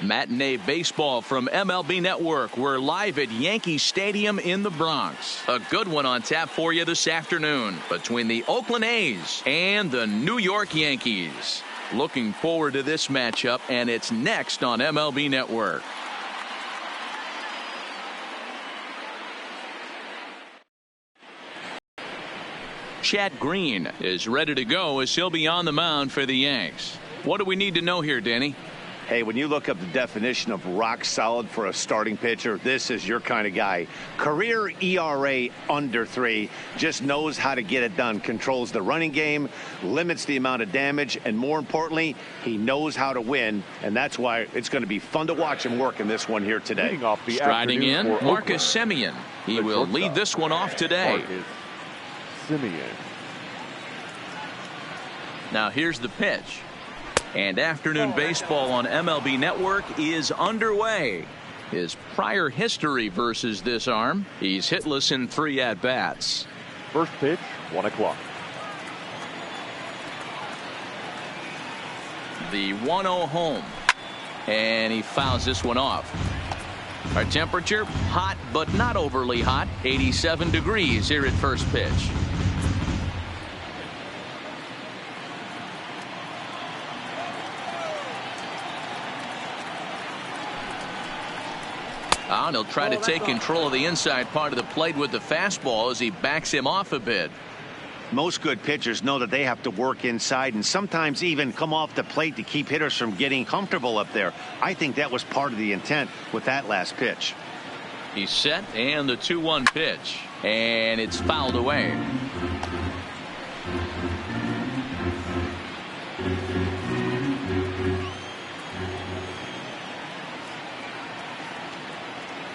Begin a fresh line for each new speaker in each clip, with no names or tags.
Matinee baseball from MLB Network. We're live at Yankee Stadium in the Bronx. A good one on tap for you this afternoon between the Oakland A's and the New York Yankees. Looking forward to this matchup, and it's next on MLB Network. Chad Green is ready to go as he'll be on the mound for the Yanks. What do we need to know here, Danny?
Hey, when you look up the definition of rock solid for a starting pitcher, this is your kind of guy. Career ERA under 3, just knows how to get it done, controls the running game, limits the amount of damage, and more importantly, he knows how to win, and that's why it's going to be fun to watch him work in this one here today.
Striding in, Marcus Semien. He will lead this one off today. Now here's the pitch. And afternoon baseball on MLB Network is underway. His prior history versus this arm, he's hitless in 3 at-bats.
First pitch, 1 o'clock.
The 1-0 home. And he fouls this one off. Our temperature, hot but not overly hot, 87 degrees here at first pitch. And he'll try to take control of the inside part of the plate with the fastball as he backs him off a bit.
Most good pitchers know that they have to work inside and sometimes even come off the plate to keep hitters from getting comfortable up there. I think that was part of the intent with that last pitch.
He's set, and the 2-1 pitch, and it's fouled away.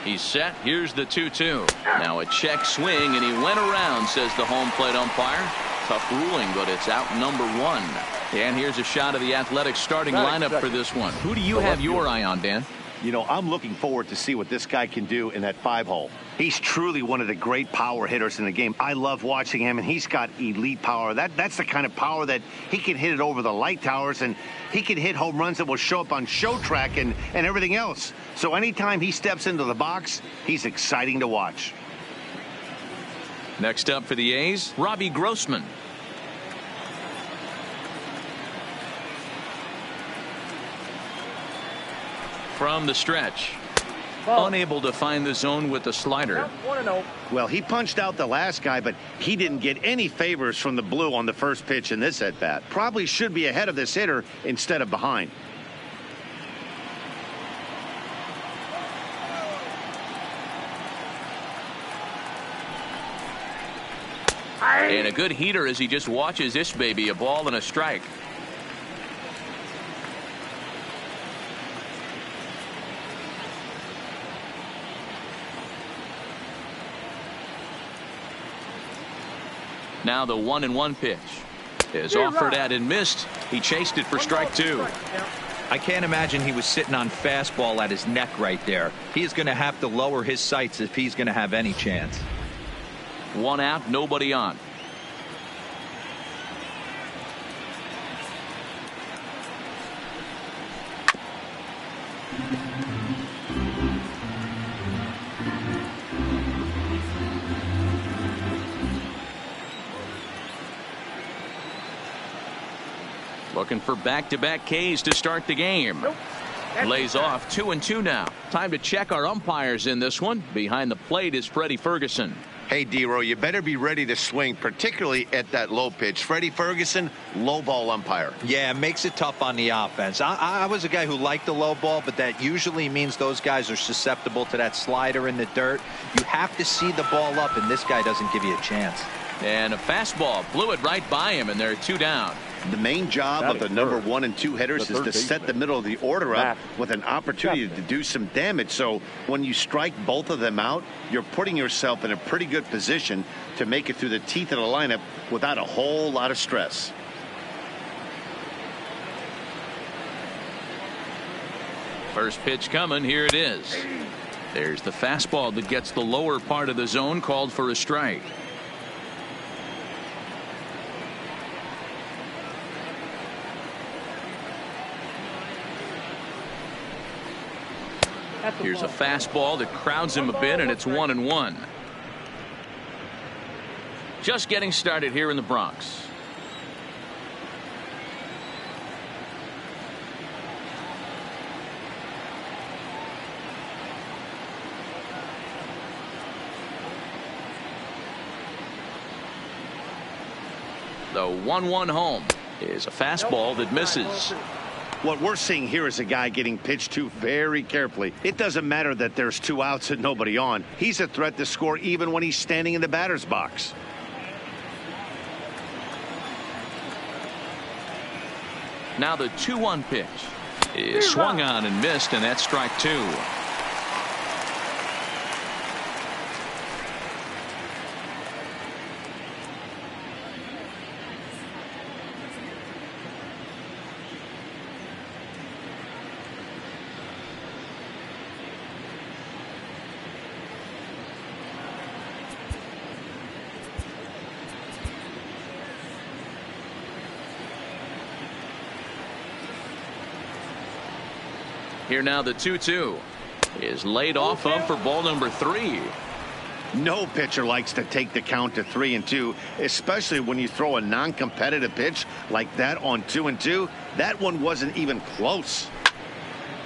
He's set. Here's the 2-2. Now a check swing, and he went around, says the home plate umpire. Tough ruling, but it's out number 1. And here's a shot of the Athletics starting lineup for this one. Who do you have your eye on, Dan?
You know, I'm looking forward to see what this guy can do in that 5-hole. He's truly one of the great power hitters in the game. I love watching him, and he's got elite power. That's the kind of power that he can hit it over the light towers, and he can hit home runs that will show up on Show Track and everything else. So anytime he steps into the box, he's exciting to watch.
Next up for the A's, Robbie Grossman. From the stretch. Unable to find the zone with the slider.
Well, he punched out the last guy, but he didn't get any favors from the blue on the first pitch in this at-bat. Probably should be ahead of this hitter instead of behind.
And a good heater as he just watches this baby, a ball and a strike. Now the 1-1 pitch is offered at and missed. He chased it for strike 2.
I can't imagine he was sitting on fastball at his neck right there. He's going to have to lower his sights if he's going to have any chance.
1 out, nobody on. Looking for back-to-back Ks to start the game. Lays off 2-2 now. Time to check our umpires in this one. Behind the plate is Freddie Ferguson.
Hey, D-Row, you better be ready to swing, particularly at that low pitch. Freddie Ferguson, low ball umpire.
Yeah, it makes it tough on the offense. I was a guy who liked the low ball, but that usually means those guys are susceptible to that slider in the dirt. You have to see the ball up, and this guy doesn't give you a chance.
And a fastball blew it right by him, and they're 2 down.
The main job of the number 1 and 2 hitters is to set the middle of the order up with an opportunity to do some damage. So when you strike both of them out, you're putting yourself in a pretty good position to make it through the teeth of the lineup without a whole lot of stress.
First pitch coming. Here it is. There's the fastball that gets the lower part of the zone, called for a strike. Here's a fastball that crowds him a bit, and it's 1-1. Just getting started here in the Bronx. The 1-1 home is a fastball that misses.
What we're seeing here is a guy getting pitched to very carefully. It doesn't matter that there's 2 outs and nobody on. He's a threat to score even when he's standing in the batter's box.
Now the 2-1 pitch is swung on and missed, and that's strike 2. Here now the 2-2 is laid off of for ball number 3.
No pitcher likes to take the count to 3-2, especially when you throw a non-competitive pitch like that on 2-2. That one wasn't even close.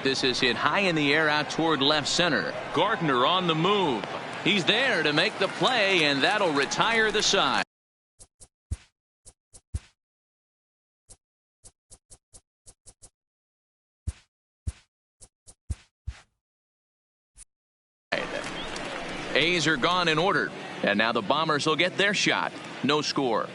This is hit high in the air out toward left center. Gardner on the move. He's there to make the play, and that'll retire the side. A's are gone in order, and now the Bombers will get their shot. No score.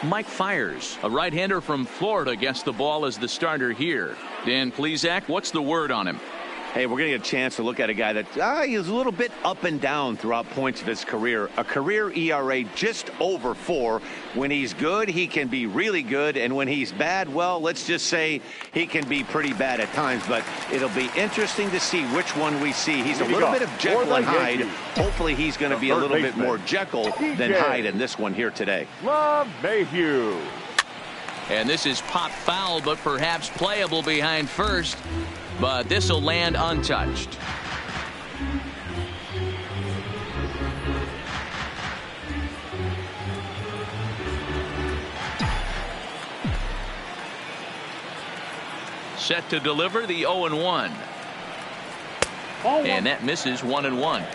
Mike Fiers, a right-hander from Florida, gets the ball as the starter here. Dan Plesac, what's the word on him?
Hey, we're going to get a chance to look at a guy that is a little bit up and down throughout points of his career. A career ERA just over 4. When he's good, he can be really good. And when he's bad, well, let's just say he can be pretty bad at times. But it'll be interesting to see which one we see. He's a little bit of Jekyll and Hyde. Hopefully he's going to be a little bit more Jekyll than Hyde in this one here today.
Mayhew.
And this is pop foul, but perhaps playable behind first. But this will land untouched. Set to deliver the 0-1. And that misses 1-1.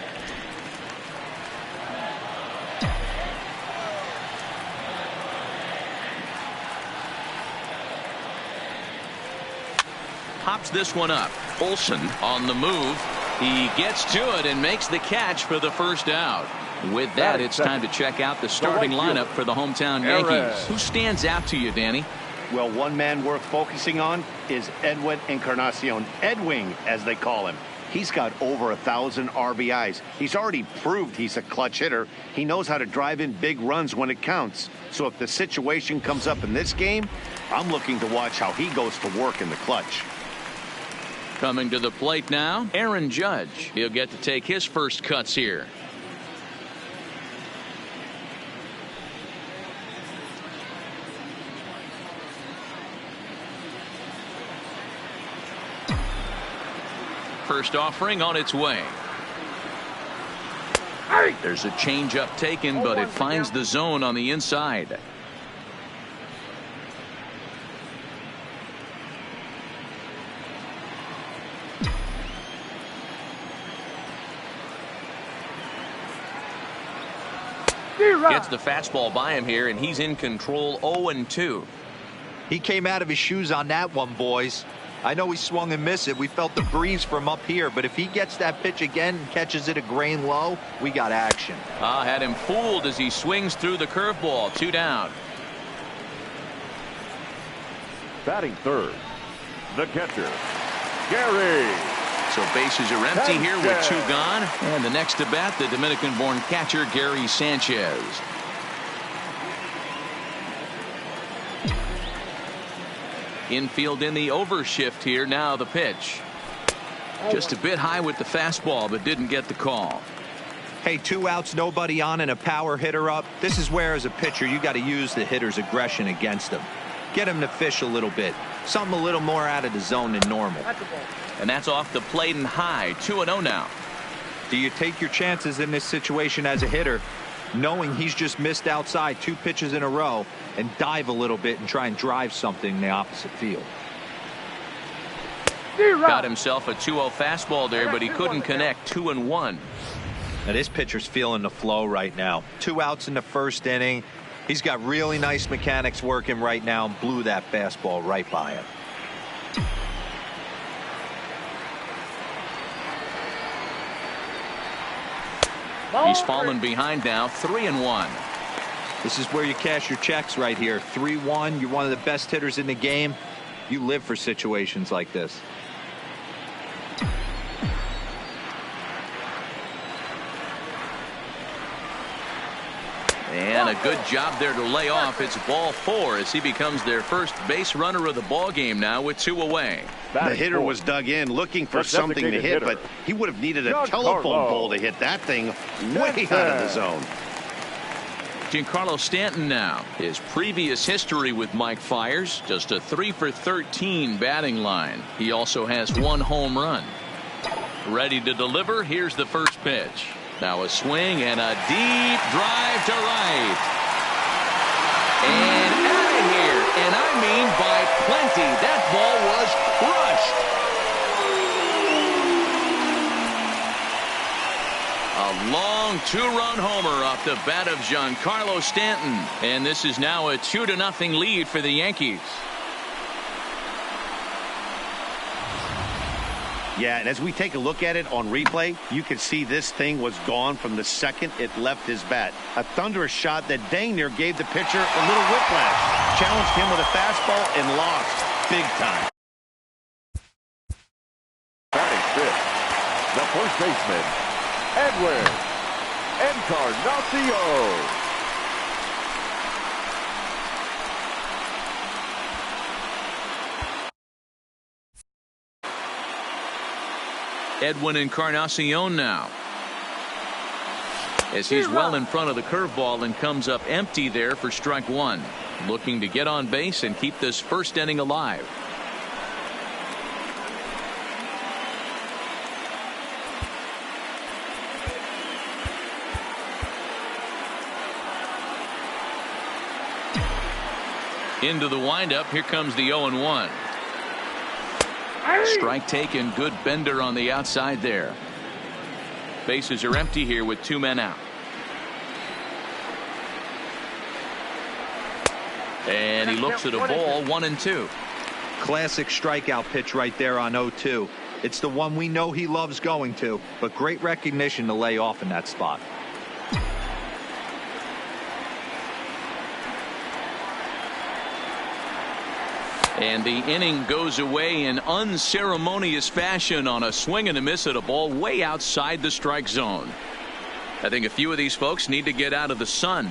Pops this one up. Olsen on the move. He gets to it and makes the catch for the first out. With that, it's time to check out the starting lineup for the hometown Yankees. Who stands out to you, Danny?
Well, one man worth focusing on is Edwin Encarnacion. Edwing, as they call him. He's got over 1,000 RBIs. He's already proved he's a clutch hitter. He knows how to drive in big runs when it counts. So if the situation comes up in this game, I'm looking to watch how he goes to work in the clutch.
Coming to the plate now, Aaron Judge. He'll get to take his first cuts here. First offering on its way. There's a changeup taken, but it finds the zone on the inside. Gets the fastball by him here, and he's in control. 0-2.
He came out of his shoes on that one, boys. I know he swung and missed it. We felt the breeze from up here, but if he gets that pitch again and catches it a grain low, we got action.
Had him fooled as he swings through the curveball. 2 down.
Batting third, the catcher, Gary.
So bases are empty here with 2 gone. And the next to bat, the Dominican-born catcher, Gary Sanchez. Infield in the overshift here. Now the pitch. Just a bit high with the fastball, but didn't get the call.
Hey, 2 outs, nobody on, and a power hitter up. This is where, as a pitcher, you got to use the hitter's aggression against him. Get him to fish a little bit. Something a little more out of the zone than normal.
And that's off the plate and high. 2-0 now.
Do you take your chances in this situation as a hitter, knowing he's just missed outside 2 pitches in a row, and dive a little bit and try and drive something in the opposite field?
Got himself a 2-0 fastball there, but he couldn't connect. 2-1.
Now this pitcher's feeling the flow right now. 2 outs in the first inning. He's got really nice mechanics working right now and blew that fastball right by him.
He's fallen behind now. 3-1.
This is where you cash your checks right here. 3-1. You're one of the best hitters in the game. You live for situations like this.
And a good job there to lay off. It's ball 4 as he becomes their first base runner of the ball game now with 2 away.
The hitter was dug in looking for something to hit, but he would have needed a telephone pole to hit that thing way out of the zone.
Giancarlo Stanton now. His previous history with Mike Fiers, just a 3 for 13 batting line. He also has 1 home run. Ready to deliver. Here's the first pitch. Now a swing and a deep drive to right. And out of here. And I mean by plenty. That ball was crushed. A long 2-run homer off the bat of Giancarlo Stanton. And this is now a 2-0 lead for the Yankees.
Yeah, and as we take a look at it on replay, you can see this thing was gone from the second it left his bat. A thunderous shot that dang near gave the pitcher a little whiplash. Challenged him with a fastball and lost big time.
Batting fifth, the first baseman, Edwin Encarnacion.
Edwin Encarnacion now, as he's well in front of the curveball and comes up empty there for strike 1. Looking to get on base and keep this first inning alive. Into the windup. Here comes the 0-1. Strike taken. Good bender on the outside there. Bases are empty here with 2 men out. And he looks at a ball. 1-2.
Classic strikeout pitch right there on 0-2. It's the one we know he loves going to, but great recognition to lay off in that spot.
And the inning goes away in unceremonious fashion on a swing and a miss at a ball way outside the strike zone. I think a few of these folks need to get out of the sun.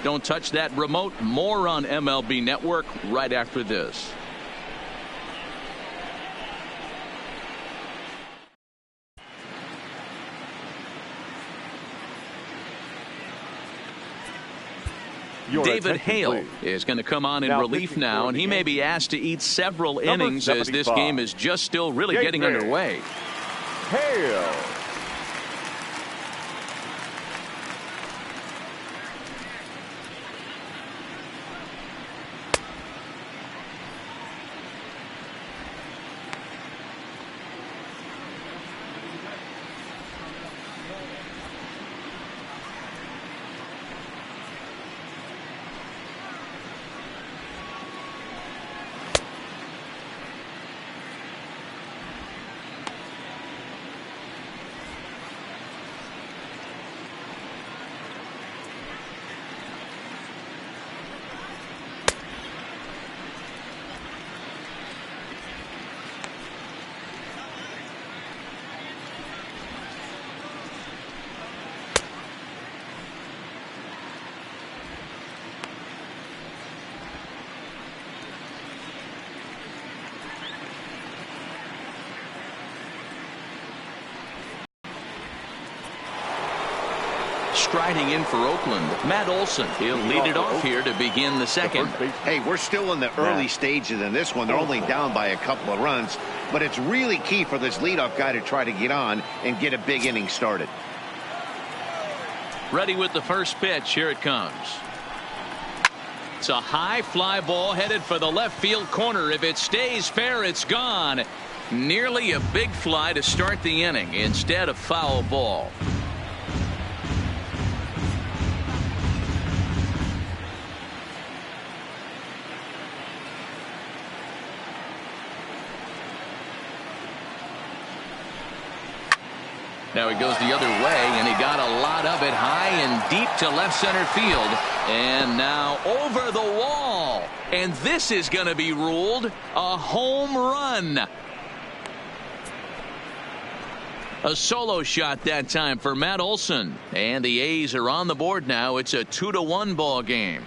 Don't touch that remote. More on MLB Network right after this. David Hale is going to come on in relief now, and he may be asked to eat several innings as this game is just still really getting underway.
Hale.
Striding in for Oakland, Matt Olson. He'll lead it off here to begin the second.
Hey, we're still in the early stages in this one. They're only down by a couple of runs, but it's really key for this leadoff guy to try to get on and get a big inning started.
Ready with the first pitch. Here it comes. It's a high fly ball headed for the left field corner. If it stays fair, it's gone. Nearly a big fly to start the inning instead of foul ball. Now he goes the other way, and he got a lot of it high and deep to left center field. And now over the wall. And this is going to be ruled a home run. A solo shot that time for Matt Olson. And the A's are on the board now. It's a 2-1 ball game.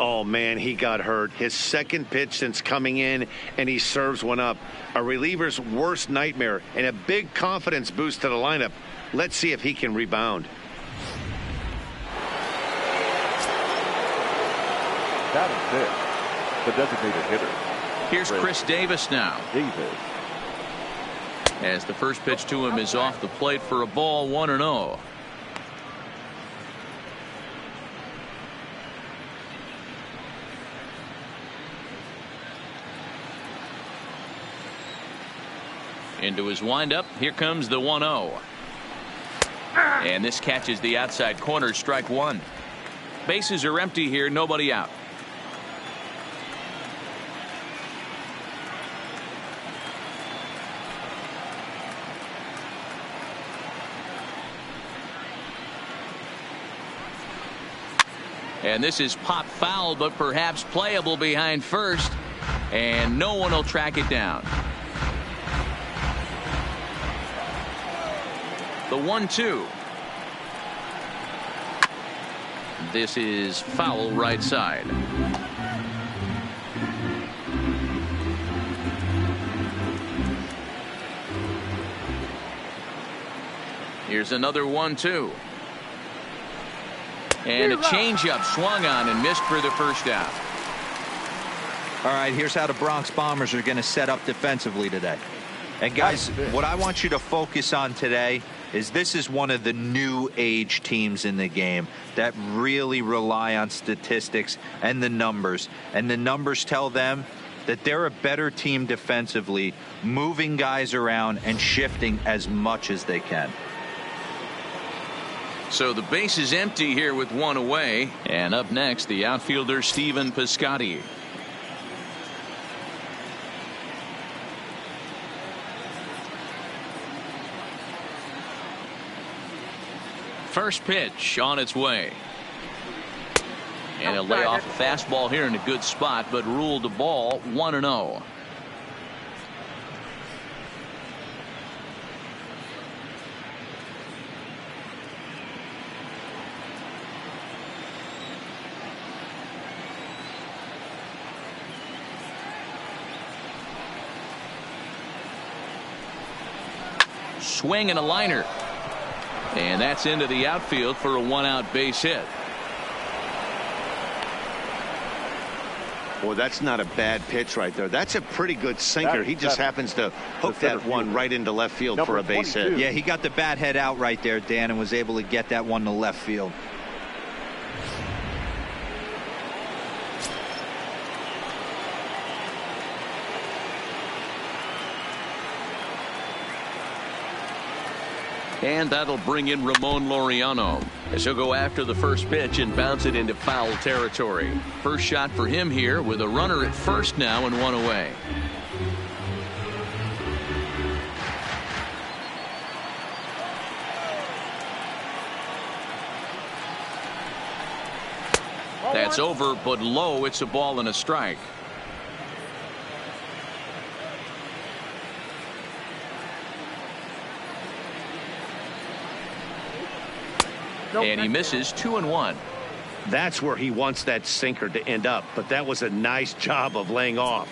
Oh, man, he got hurt. His second pitch since coming in, and he serves one up. A reliever's worst nightmare and a big confidence boost to the lineup. Let's see if he can rebound.
That is it. The designated hitter.
Here's Chris Davis now.
Davis.
As the first pitch to him is off the plate for a ball, 1-0. Into his windup. Here comes the 1-0. And this catches the outside corner. Strike one. Bases are empty here. Nobody out. And this is pop foul, but perhaps playable behind first. And no one will track it down. The 1-2. This is foul right side. Here's another 1-2. And a changeup swung on and missed for the first out.
All right, here's how the Bronx Bombers are going to set up defensively today. And guys, what I want you to focus on today is this is one of the new age teams in the game that really rely on statistics and the numbers. And the numbers tell them that they're a better team defensively, moving guys around and shifting as much as they can.
So the base is empty here with one away. And up next, the outfielder Stephen Piscotty. First pitch on its way. And he'll lay off a fastball here in a good spot, but ruled the ball 1-0. Swing and a liner. And that's into the outfield for a one-out base hit.
Well, that's not a bad pitch right there. That's a pretty good sinker. He just happens to hook that one right into left field for a base hit.
Yeah, he got the bat head out right there, Dan, and was able to get that one to left field.
And that'll bring in Ramon Laureano as he'll go after the first pitch and bounce it into foul territory. First shot for him here with a runner at first now and one away. That's over, but low. It's a ball and a strike. And he misses 2-1.
That's where he wants that sinker to end up, but that was a nice job of laying off.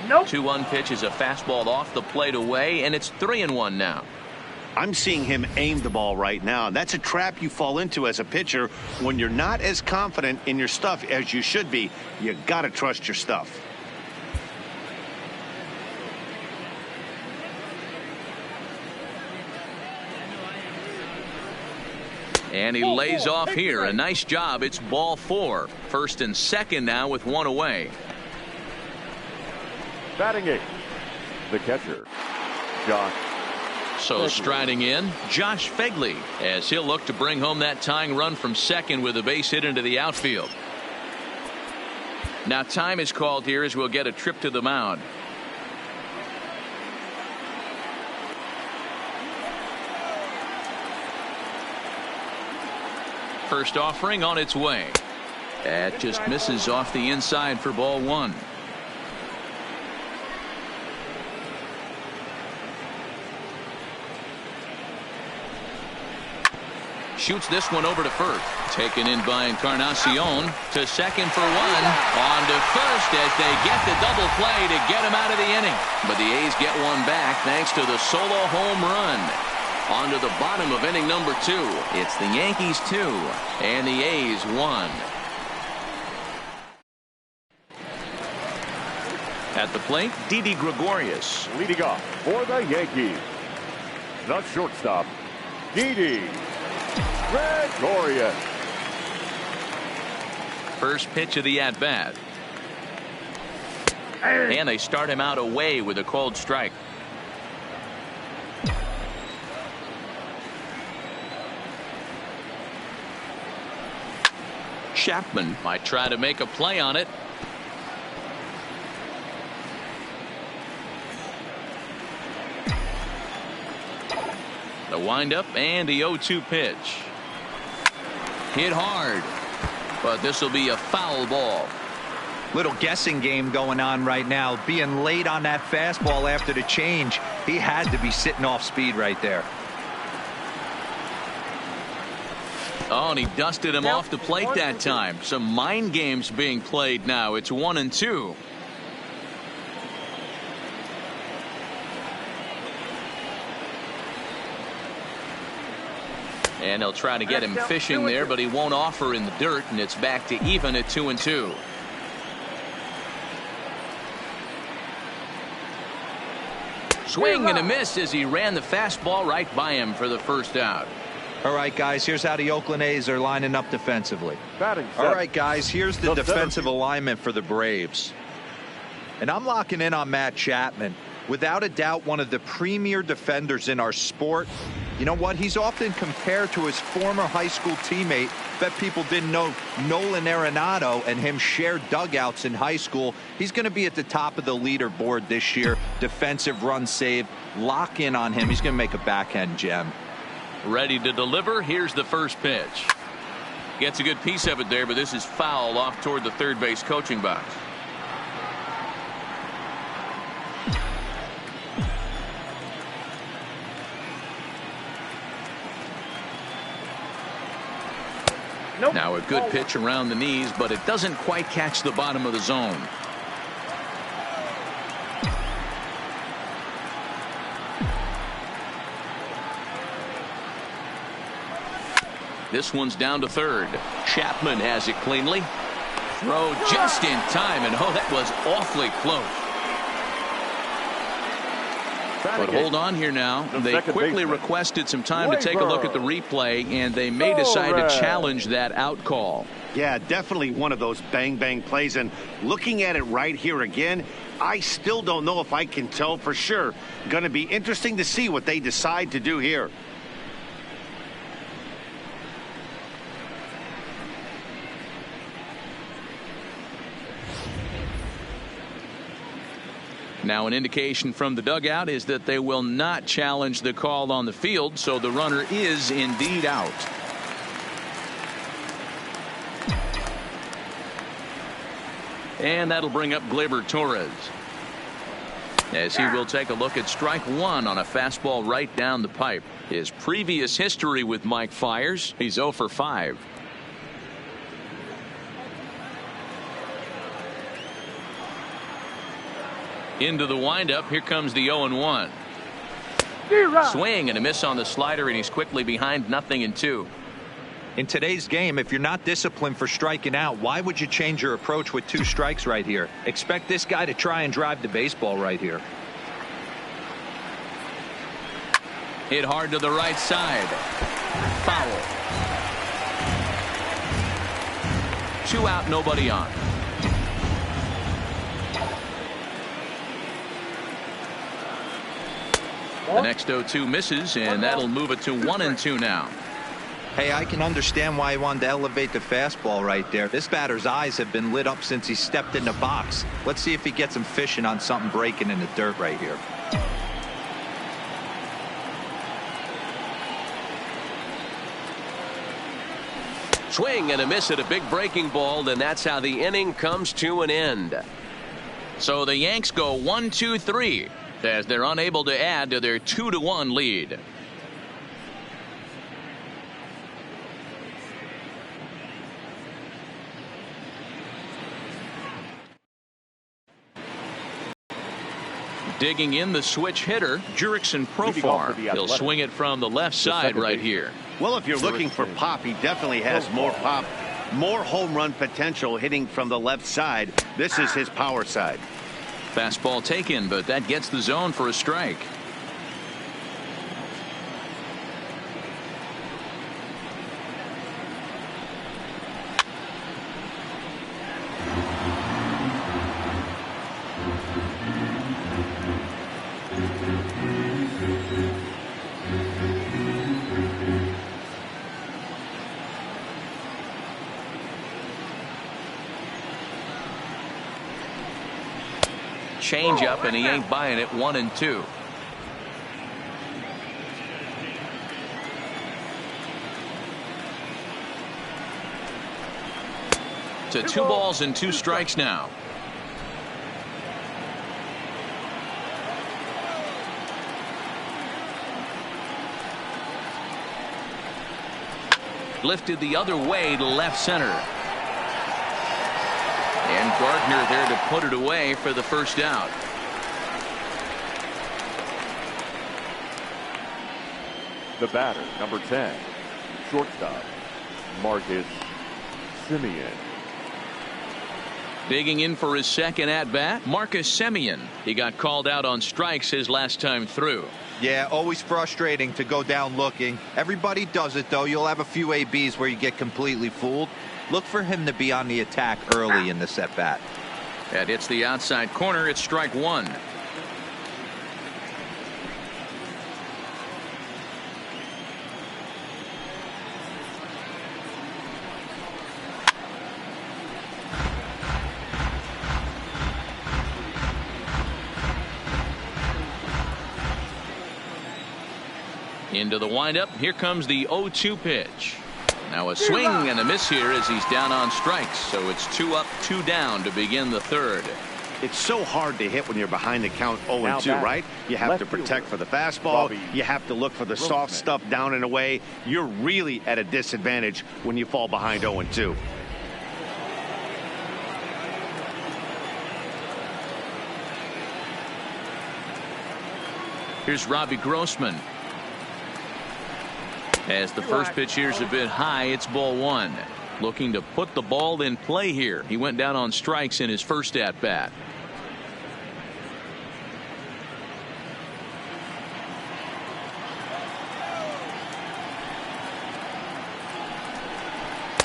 Nope. 2-1 pitch is a fastball off the plate away, and it's 3-1 now.
I'm seeing him aim the ball right now. That's a trap you fall into as a pitcher when you're not as confident in your stuff as you should be. You got to trust your stuff.
And he lays off here. A nice job. It's ball 4. First and second now with 1 away.
Batting 8th, the catcher, Josh.
So striding in, Josh Fegley, as he'll look to bring home that tying run from second with a base hit into the outfield. Now time is called here as we'll get a trip to the mound. First offering on its way. That just misses off the inside for ball 1. Shoots this one over to first. Taken in by Encarnacion to second for 1. On to first as they get the double play to get him out of the inning. But the A's get one back thanks to the solo home run. On to the bottom of inning number 2. It's the Yankees 2 and the A's 1. At the plate, Didi Gregorius.
Leading off for the Yankees, the shortstop, Didi Gregorius.
First pitch of the at-bat. And they start him out away with a called strike. Chapman might try to make a play on it. The windup and the 0-2 pitch. Hit hard, but this will be a foul ball.
Little guessing game going on right now. Being late on that fastball after the change. He had to be sitting off speed right there.
Oh, and he dusted him off the plate that time. Some mind games being played now. It's 1-2. And he'll try to get him fishing there, but he won't offer in the dirt, and it's back to even at 2-2. Swing and a miss as he ran the fastball right by him for the first out.
All right, guys, here's how the Oakland A's are lining up defensively. All right, guys, here's the defensive alignment for the Braves. And I'm locking in on Matt Chapman. Without a doubt, one of the premier defenders in our sport. You know what? He's often compared to his former high school teammate. Bet people didn't know Nolan Arenado and him shared dugouts in high school. He's going to be at the top of the leaderboard this year. Defensive run saved. Lock in on him. He's going to make a backhand gem.
Ready to deliver. Here's the first pitch. Gets a good piece of it there, but this is foul off toward the third base coaching box. Now a good pitch around the knees, but it doesn't quite catch the bottom of the zone. This one's down to third. Chapman has it cleanly. Throw just in time, and oh, that was awfully close. But hold on here now. They quickly requested some time to take a look at the replay, and they may decide to challenge that out call.
Yeah, definitely one of those bang-bang plays. And looking at it right here again, I still don't know if I can tell for sure. Going to be interesting to see what they decide to do here.
Now an indication from the dugout is that they will not challenge the call on the field, so the runner is indeed out. And that'll bring up Gleyber Torres, as he will take a look at strike one on a fastball right down the pipe. His previous history with Mike Fiers, he's 0 for 5. Into the windup. Here comes the 0-1. Swing and a miss on the slider, and he's quickly behind 0-2.
In today's game, if you're not disciplined for striking out, why would you change your approach with 2 strikes right here? Expect this guy to try and drive the baseball right here.
Hit hard to the right side. Foul. 2 out, nobody on. The next 0-2 misses, and that'll move it to 1-2 now.
Hey, I can understand why he wanted to elevate the fastball right there. This batter's eyes have been lit up since he stepped in the box. Let's see if he gets him fishing on something breaking in the dirt right here.
Swing and a miss at a big breaking ball, and that's how the inning comes to an end.
So the Yanks go 1-2-3 as they're unable to add to their 2-1 lead. Digging in the switch hitter, Jurickson Profar. He'll swing it from the left side right here.
Well, if you're looking for pop, he definitely has more pop, more home run potential hitting from the left side. This is his power side.
Fastball taken, but that gets the zone for a strike. Change up, and he ain't buying it. 1-2. To 2 balls and 2 strikes now. Lifted the other way to left center. And Gardner there to put it away for the first out.
The batter, number 10, shortstop, Marcus Semien.
Digging in for his second at-bat, Marcus Semien. He got called out on strikes his last time through.
Yeah, always frustrating to go down looking. Everybody does it, though. You'll have a few ABs where you get completely fooled. Look for him to be on the attack early in the at-bat.
That hits the outside corner. It's strike 1. Into the windup. Here comes the 0-2 pitch. Now a swing and a miss here as he's down on strikes. So it's 2 up, 2 down to begin the third.
It's so hard to hit when you're behind the count 0-2, right? You have to protect for the fastball. You have to look for the soft stuff down and away. You're really at a disadvantage when you fall behind 0-2.
Here's Robbie Grossman. As the first pitch here's a bit high, it's ball 1. Looking to put the ball in play here. He went down on strikes in his first at bat.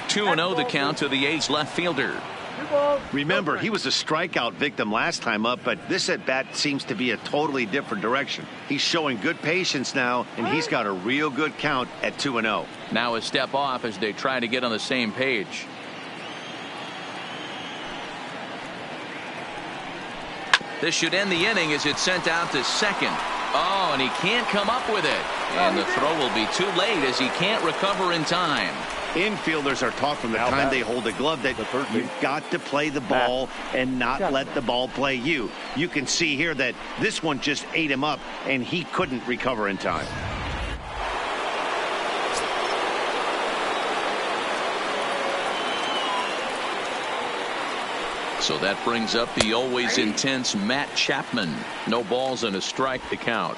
Two 2-0 the count to the A's left fielder.
Remember, he was a strikeout victim last time up, but this at bat seems to be a totally different direction. He's showing good patience now, and he's got a real good count at 2-0.
Now a step off as they try to get on the same page. This should end the inning as it's sent out to second. Oh, and he can't come up with it. And the throw will be too late as he can't recover in time.
Infielders are taught from the time they hold a glove that you've got to play the ball and not let the ball play you. You can see here that this one just ate him up, and he couldn't recover in time.
So that brings up the always intense Matt Chapman. No balls and a strike to count.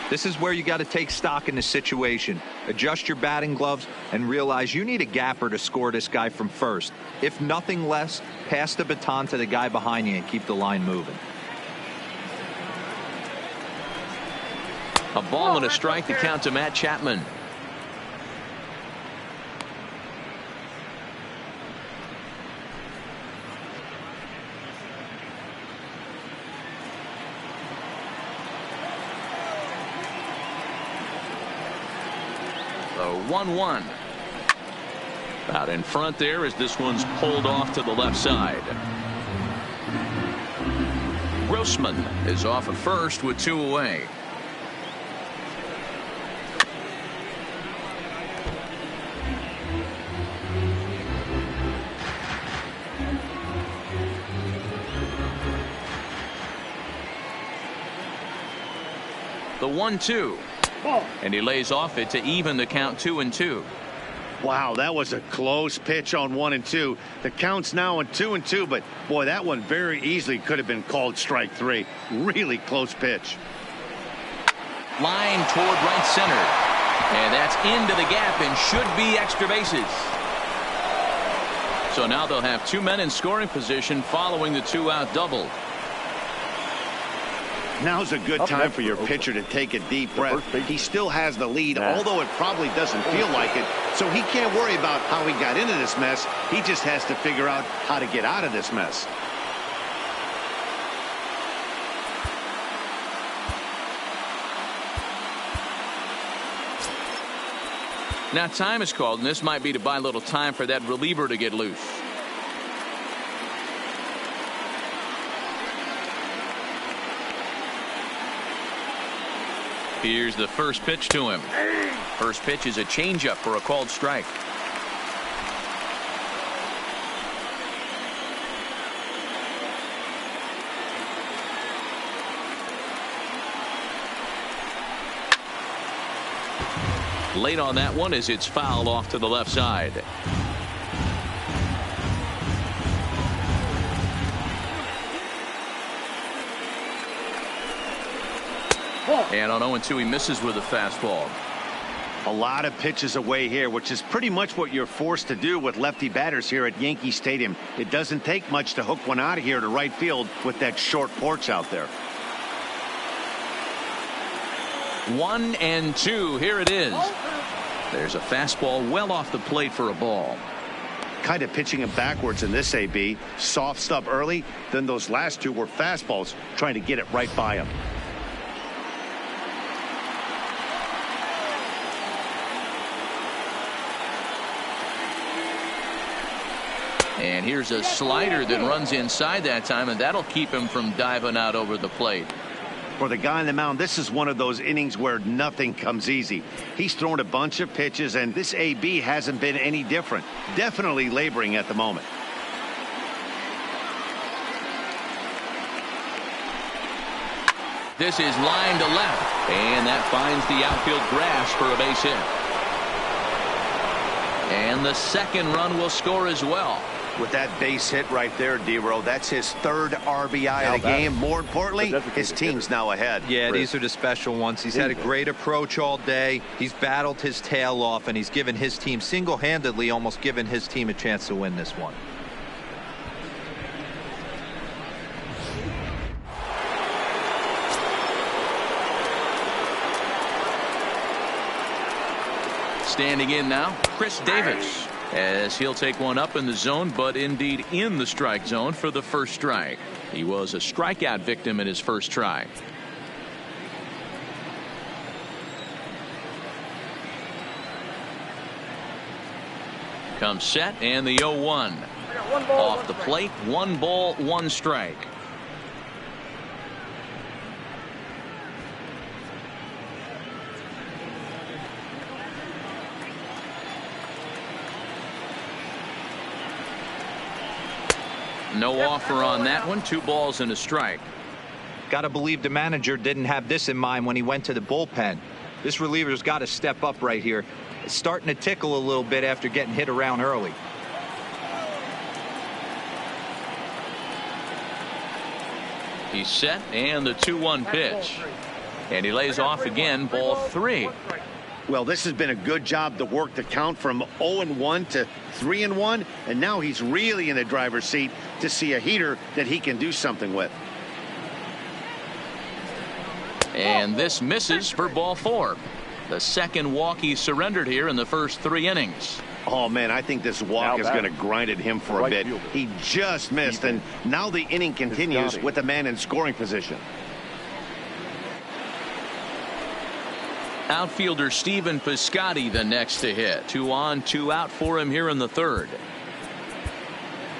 This is where you got to take stock in the situation. Adjust your batting gloves and realize you need a gapper to score this guy from first. If nothing less, pass the baton to the guy behind you and keep the line moving.
A ball and a strike to count to Matt Chapman. The 1-1. Out in front there as this one's pulled off to the left side. Grossman is off at first with 2 away. The 1-2. And he lays off it to even the count 2-2.
Wow, that was a close pitch on 1-2. The count's now on 2-2, but boy, that one very easily could have been called strike 3. Really close pitch.
Line toward right center. And that's into the gap and should be extra bases. So now they'll have 2 men in scoring position following the 2-out double.
Now's a good time for your pitcher to take a deep breath. He still has the lead, although it probably doesn't feel like it. So he can't worry about how he got into this mess. He just has to figure out how to get out of this mess.
Now time is called, and this might be to buy a little time for that reliever to get loose. Here's the first pitch to him. First pitch is a changeup for a called strike. Late on that one as it's fouled off to the left side. And on 0-2 he misses with a fastball.
A lot of pitches away here, which is pretty much what you're forced to do with lefty batters here at Yankee Stadium. It doesn't take much to hook one out of here to right field with that short porch out there.
1-2. Here it is. There's a fastball well off the plate for a ball.
Kind of pitching him backwards in this AB. Soft stuff early, then those last two were fastballs trying to get it right by him.
And here's a slider that runs inside that time, and that'll keep him from diving out over the plate.
For the guy on the mound, this is one of those innings where nothing comes easy. He's thrown a bunch of pitches, and this AB hasn't been any different. Definitely laboring at the moment.
This is line to left, and that finds the outfield grass for a base hit. And the second run will score as well.
With that base hit right there, D-Row, that's his third RBI of the game. More importantly, his team's now ahead.
Yeah, these are the special ones. He's had a great approach all day. He's battled his tail off, and he's given his team single-handedly, almost given his team a chance to win this one.
Standing in now, Chris Davis, as he'll take one up in the zone, but indeed in the strike zone for the first strike. He was a strikeout victim in his first try. Comes set, and the 0-1. Off the plate, 1 ball, 1 strike. No offer on that one. 2 balls and a strike.
Got to believe the manager didn't have this in mind when he went to the bullpen. This reliever's got to step up right here. It's starting to tickle a little bit after getting hit around early.
He's set, and the 2-1 pitch. And he lays off again, ball 3.
Well, this has been a good job to work the count from 0-1 to 3-1, and now he's really in the driver's seat to see a heater that he can do something with.
And this misses for ball 4. The second walk he surrendered here in the first 3 innings.
Oh, man, I think this walk is going to grind at him for a bit. He just missed, and now the inning continues with a man in scoring position.
Outfielder Stephen Piscotty the next to hit. 2 on, 2 out for him here in the 3rd.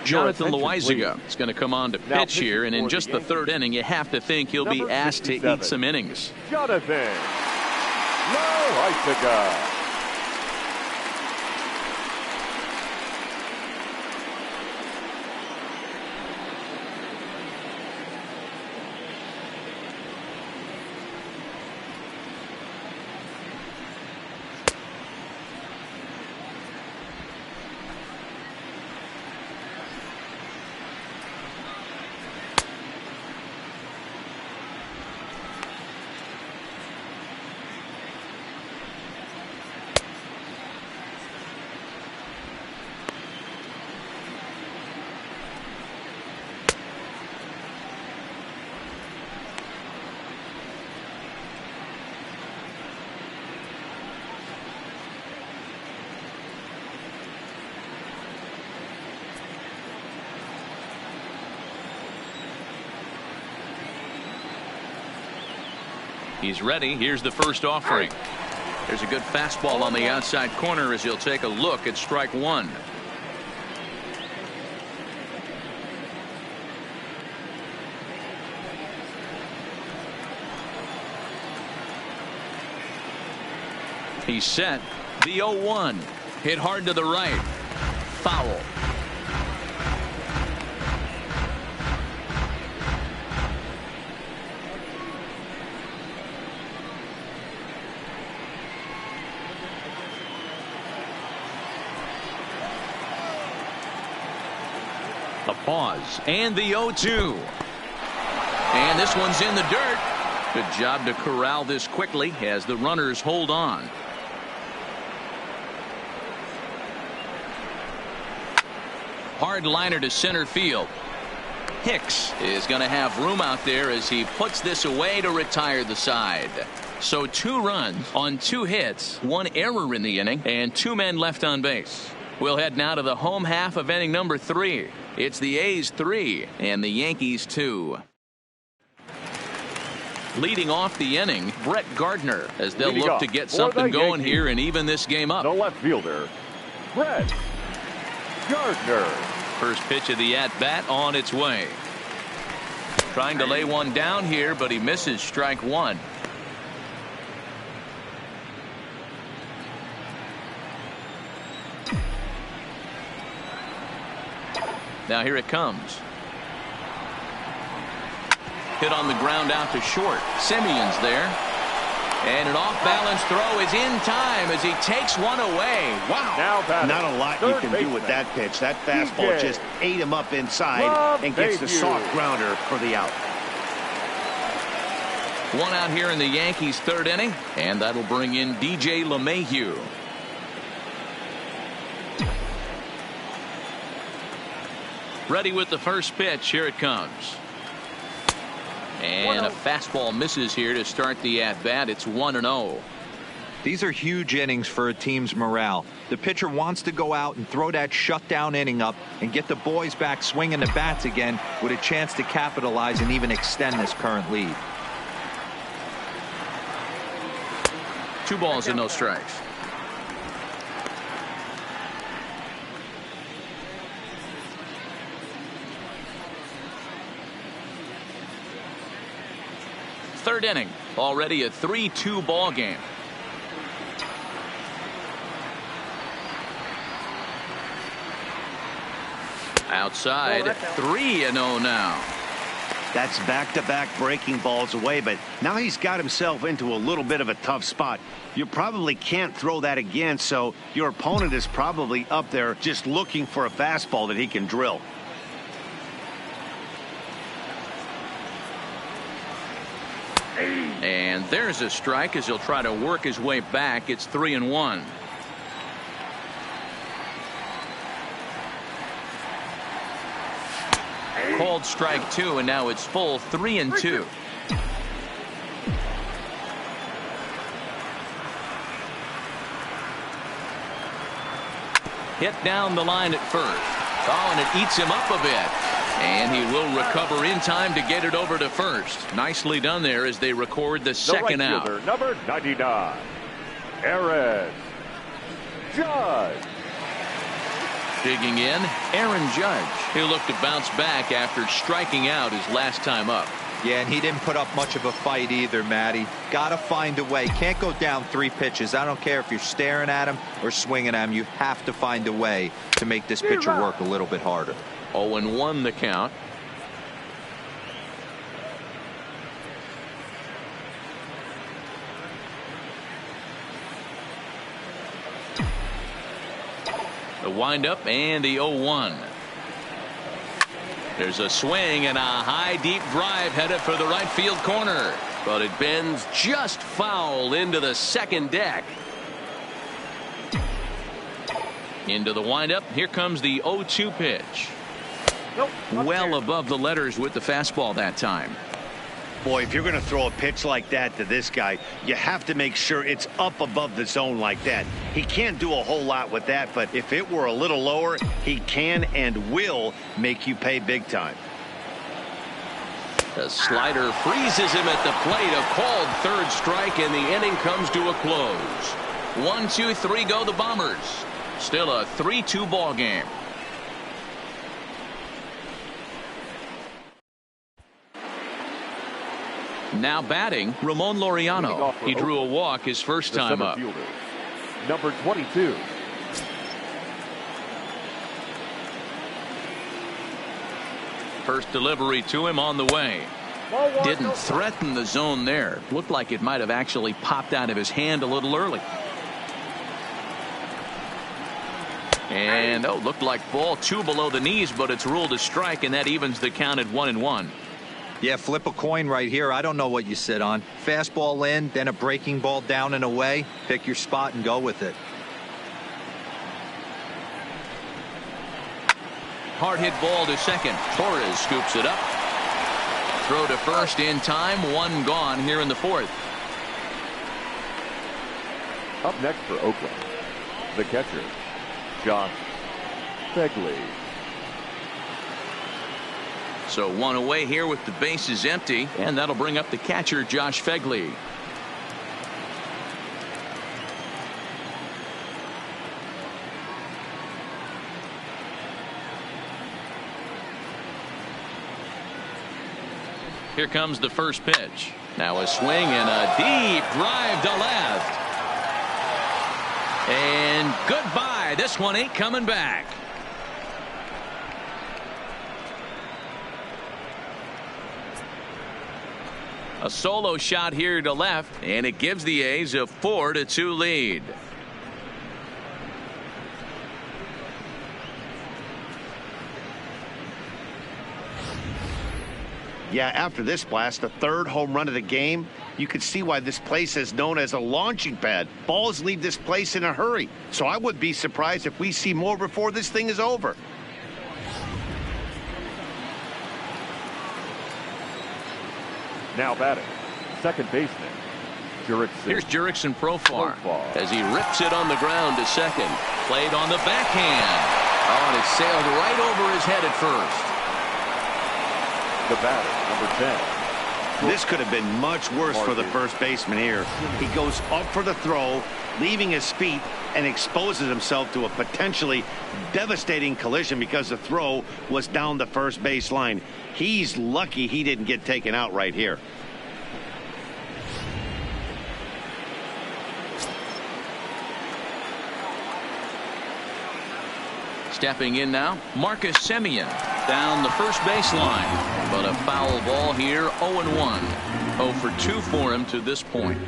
Jonathan Loizaga is going to come on to pitch here, and in just the 3rd inning, you have to think he'll be asked to eat some innings.
Jonathan Loizaga.
He's ready. Here's the first offering. There's a good fastball on the outside corner as he'll take a look at strike 1. He's set. The 0-1. Hit hard to the right. Foul. The pause and the 0-2. And this one's in the dirt. Good job to corral this quickly as the runners hold on. Hard liner to center field. Hicks is going to have room out there as he puts this away to retire the side. So 2 runs on 2 hits, 1 error in the inning, and 2 men left on base. We'll head now to the home half of inning number 3. It's the A's 3 and the Yankees 2. Leading off the inning, Brett Gardner, as they'll look to get something going here and even this game up.
The left fielder, Brett Gardner.
First pitch of the at-bat on its way. Trying to lay one down here, but he misses strike 1. Now here it comes. Hit on the ground out to short. Simeon's there. And an off-balance throw is in time as he takes one away. Wow.
Not a lot you can do with that pitch. That fastball just ate him up inside and gets the soft grounder for the out.
1 out here in the Yankees' 3rd inning, and that'll bring in DJ LeMahieu. Ready with the first pitch. Here it comes. And a fastball misses here to start the at-bat. It's 1-0.
These are huge innings for a team's morale. The pitcher wants to go out and throw that shutdown inning up and get the boys back swinging the bats again with a chance to capitalize and even extend this current lead.
2 balls and no strikes. Third inning, already a 3-2 ball game. Outside, 3-0 now.
That's back-to-back breaking balls away, but now he's got himself into a little bit of a tough spot. You probably can't throw that again, so your opponent is probably up there just looking for a fastball that he can drill.
there's a strike as he'll try to work his way back. It's 3-1. Called strike 2, and now it's full 3-2. Hit down the line at first. Oh, and it eats him up a bit. And he will recover in time to get it over to first. Nicely done there as they record the second
right
out.
fielder, number 99, Aaron Judge.
Digging in, Aaron Judge, who looked to bounce back after striking out his last time up.
Yeah, and he didn't put up much of a fight either, Matty. Got to find a way. Can't go down 3 pitches. I don't care if you're staring at him or swinging at him. You have to find a way to make this pitcher work a little bit harder.
0-1 the count. The windup and the 0-1. There's a swing and a high deep drive headed for the right field corner, but it bends just foul into the second deck. Into the windup. Here comes the 0-2 pitch. Well above the letters with the fastball that time.
Boy, if you're going to throw a pitch like that to this guy, you have to make sure it's up above the zone like that. He can't do a whole lot with that, but if it were a little lower, he can and will make you pay big time.
The slider freezes him at the plate. A called third strike, and the inning comes to a close.
1, 2, 3 go the Bombers. Still a 3-2 ball game. Now batting, Ramon Laureano. He drew a walk his first time up.
Fielder, number 22.
First delivery to him on the way. Didn't threaten the zone there. Looked like it might have actually popped out of his hand a little early. And looked like ball 2 below the knees, but it's ruled a strike, and that evens the count at 1-1.
Yeah, flip a coin right here. I don't know what you sit on. Fastball in, then a breaking ball down and away. Pick your spot and go with it.
Hard hit ball to second. Torres scoops it up. Throw to first in time. 1 gone here in the 4th.
Up next for Oakland, the catcher, Josh Phegley.
So 1 away here with the bases empty, and that'll bring up the catcher, Josh Phegley. Here comes the first pitch. Now a swing and a deep drive to left. And goodbye. This one ain't coming back. A solo shot here to left, and it gives the A's a 4-2 lead.
Yeah, after this blast, the 3rd home run of the game, you can see why this place is known as a launching pad. Balls leave this place in a hurry, so I would be surprised if we see more before this thing is over.
Now batting, second baseman, Jurickson.
Here's Jurickson Profar as he rips it on the ground to second. Played on the backhand. Oh, and it sailed right over his head at first.
The batter, number 10.
This could have been much worse for the first baseman here. He goes up for the throw, leaving his feet, and exposes himself to a potentially devastating collision because the throw was down the first base line. He's lucky he didn't get taken out right here.
Stepping in now, Marcus Semien down the first baseline. But a foul ball here, 0-1. 0 for 2 for him to this point.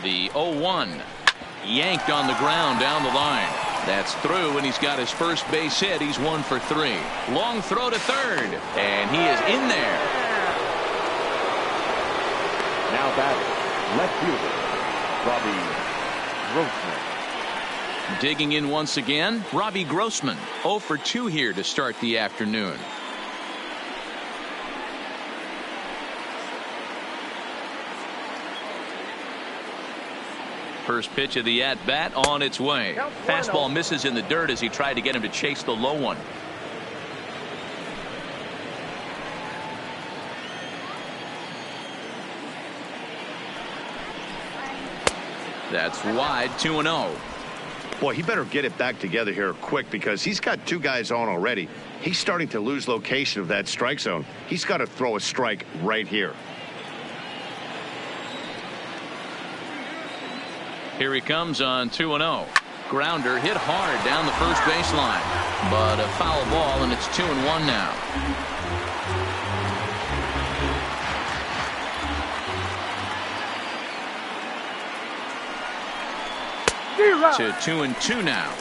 The 0-1. Yanked on the ground down the line. That's through, and he's got his first base hit. He's 1 for 3. Long throw to third, and he is in there.
Now batting, left fielder, Robbie Grossman.
Digging in once again, Robbie Grossman. 0 for 2 here to start the afternoon. First pitch of the at-bat on its way. Fastball misses in the dirt as he tried to get him to chase the low one. That's wide, 2-0.
Boy, he better get it back together here quick because he's got 2 guys on already. He's starting to lose location of that strike zone. He's got to throw a strike right here.
Here he comes on 2-0. Grounder hit hard down the first baseline, but a foul ball, and it's 2-1 now. To 2-2 now.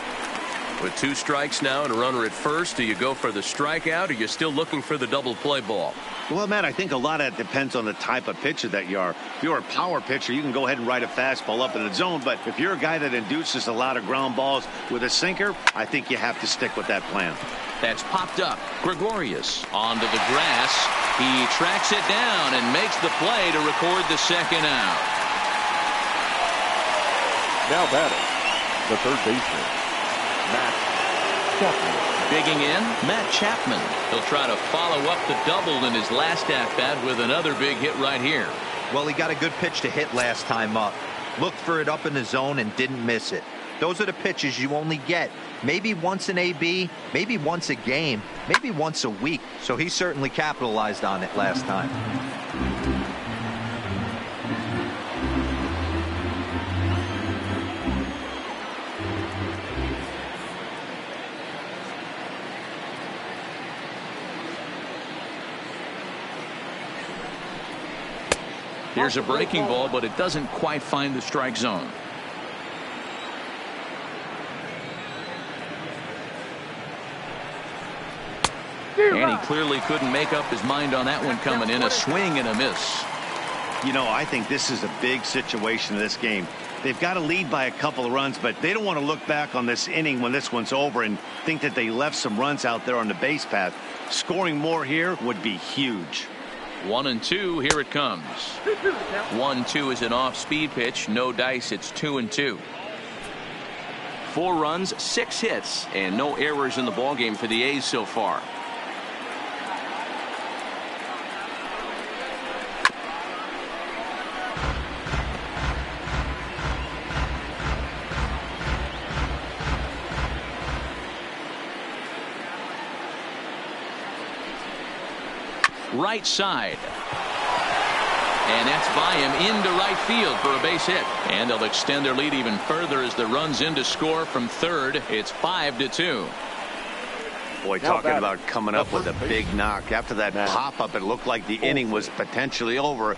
With 2 strikes now and a runner at first, do you go for the strikeout, or are you still looking for the double play ball?
Well, Matt, I think a lot of that depends on the type of pitcher that you are. If you're a power pitcher, you can go ahead and ride a fastball up in the zone. But if you're a guy that induces a lot of ground balls with a sinker, I think you have to stick with that plan.
That's popped up. Gregorius onto the grass. He tracks it down and makes the play to record the second out.
Now batting, the third baseman, Matt Chapman.
Digging in, Matt Chapman. He'll try to follow up the double in his last at-bat with another big hit right here.
Well, he got a good pitch to hit last time up. Looked for it up in the zone and didn't miss it. Those are the pitches you only get maybe once an AB, maybe once a game, maybe once a week. So he certainly capitalized on it last time.
Here's a breaking ball, but it doesn't quite find the strike zone. And he clearly couldn't make up his mind on that one coming in. A swing and a miss.
You know, I think this is a big situation in this game. They've got to lead by a couple of runs, but they don't want to look back on this inning when this one's over and think that they left some runs out there on the base path. Scoring more here would be huge.
1-2. Here it comes. 1-2 is an off-speed pitch. No dice. It's 2-2. 4 runs, 6 hits, and no errors in the ballgame for the A's so far. Right side. And that's by him into right field for a base hit. And they'll extend their lead even further as the runs in to score from third. It's 5-2.
Boy, talking about coming up with a big knock. After that pop-up, it looked like the inning was potentially over.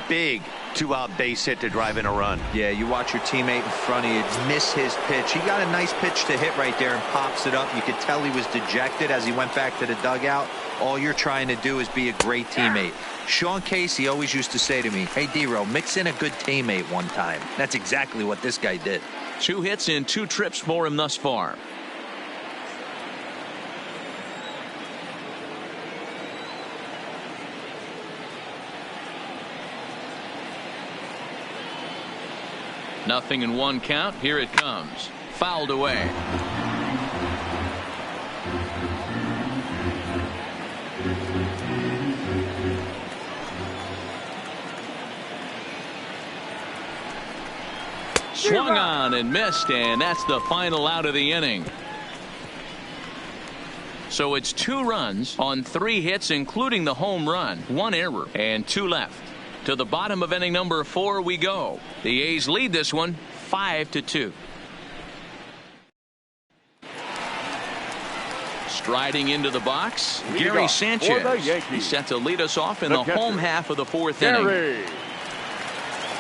Big 2-out base hit to drive in a run.
Yeah, you watch your teammate in front of you miss his pitch. He got a nice pitch to hit right there and pops it up. You could tell he was dejected as he went back to the dugout. All you're trying to do is be a great teammate. Sean Casey always used to say to me, hey, D-Row, mix in a good teammate one time. That's exactly what this guy did.
2 hits in 2 trips for him thus far. Nothing in 1 count. Here it comes. Fouled away. Swung on and missed, and that's the final out of the inning. So it's 2 runs on 3 hits, including the home run, 1 error, and 2 left. To the bottom of inning number 4 we go. The A's lead this one 5-2. Striding into the box, Gary Sanchez. He's set to lead us off in the home half of the 4th inning.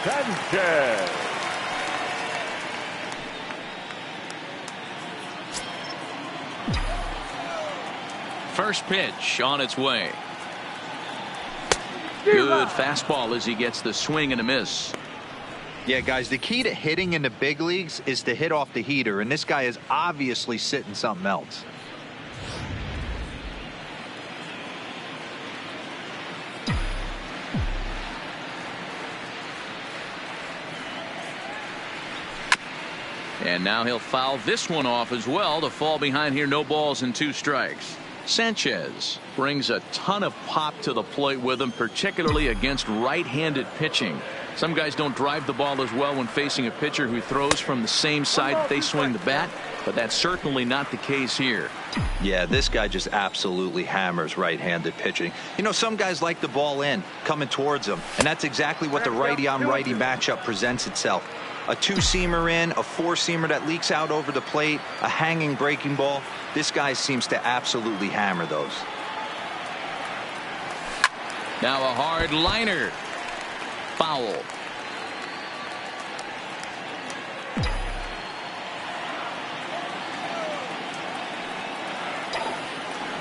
Sanchez.
First pitch on its way. Good fastball as he gets the swing and a miss.
Yeah, guys, the key to hitting in the big leagues is to hit off the heater, and this guy is obviously sitting something else.
And now he'll foul this one off as well to fall behind here. No balls and 2 strikes. Sanchez brings a ton of pop to the plate with him, particularly against right-handed pitching. Some guys don't drive the ball as well when facing a pitcher who throws from the same side that they swing the bat, but that's certainly not the case here.
Yeah, this guy just absolutely hammers right-handed pitching. You know, some guys like the ball in, coming towards them, and that's exactly what the righty-on-righty matchup presents itself. A 2-seamer in, a 4-seamer that leaks out over the plate, a hanging breaking ball. This guy seems to absolutely hammer those.
Now a hard liner. Foul.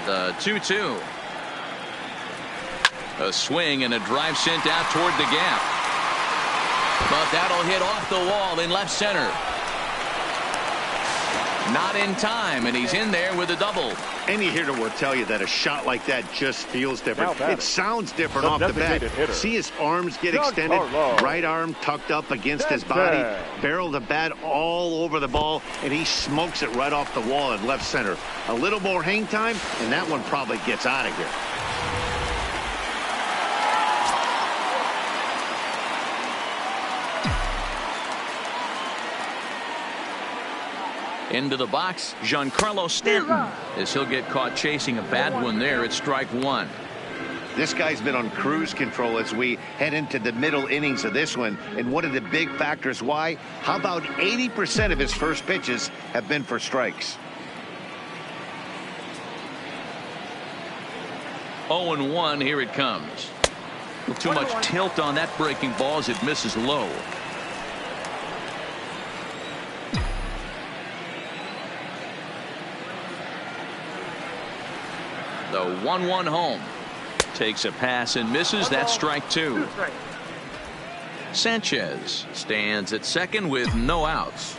The 2-2. A swing and a drive sent out toward the gap. But that'll hit off the wall in left center. Not in time, and he's in there with a double.
Any hitter will tell you that a shot like that just feels different. It sounds different off the bat. See his arms get extended, right arm tucked up against his body, barrel the bat all over the ball, and he smokes it right off the wall in left center. A little more hang time, and that one probably gets out of here.
Into the box, Giancarlo Stanton, as he'll get caught chasing a bad one there at strike 1.
This guy's been on cruise control as we head into the middle innings of this one. And one of the big factors why, how about 80% of his first pitches have been for strikes?
0-1, here it comes. Too much tilt on that breaking ball as it misses low. The 1-1 home. Takes a pass and misses. That's strike 2. Sanchez stands at second with no outs.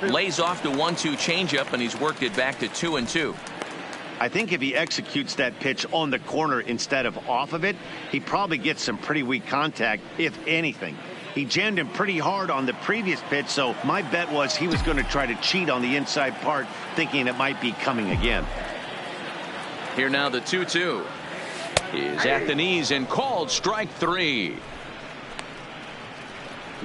Lays off the 1-2 changeup, and he's worked it back to 2-2.
I think if he executes that pitch on the corner instead of off of it, he probably gets some pretty weak contact, if anything. He jammed him pretty hard on the previous pitch, so my bet was he was going to try to cheat on the inside part, thinking it might be coming again.
Here now the 2-2 is at the knees and called strike 3.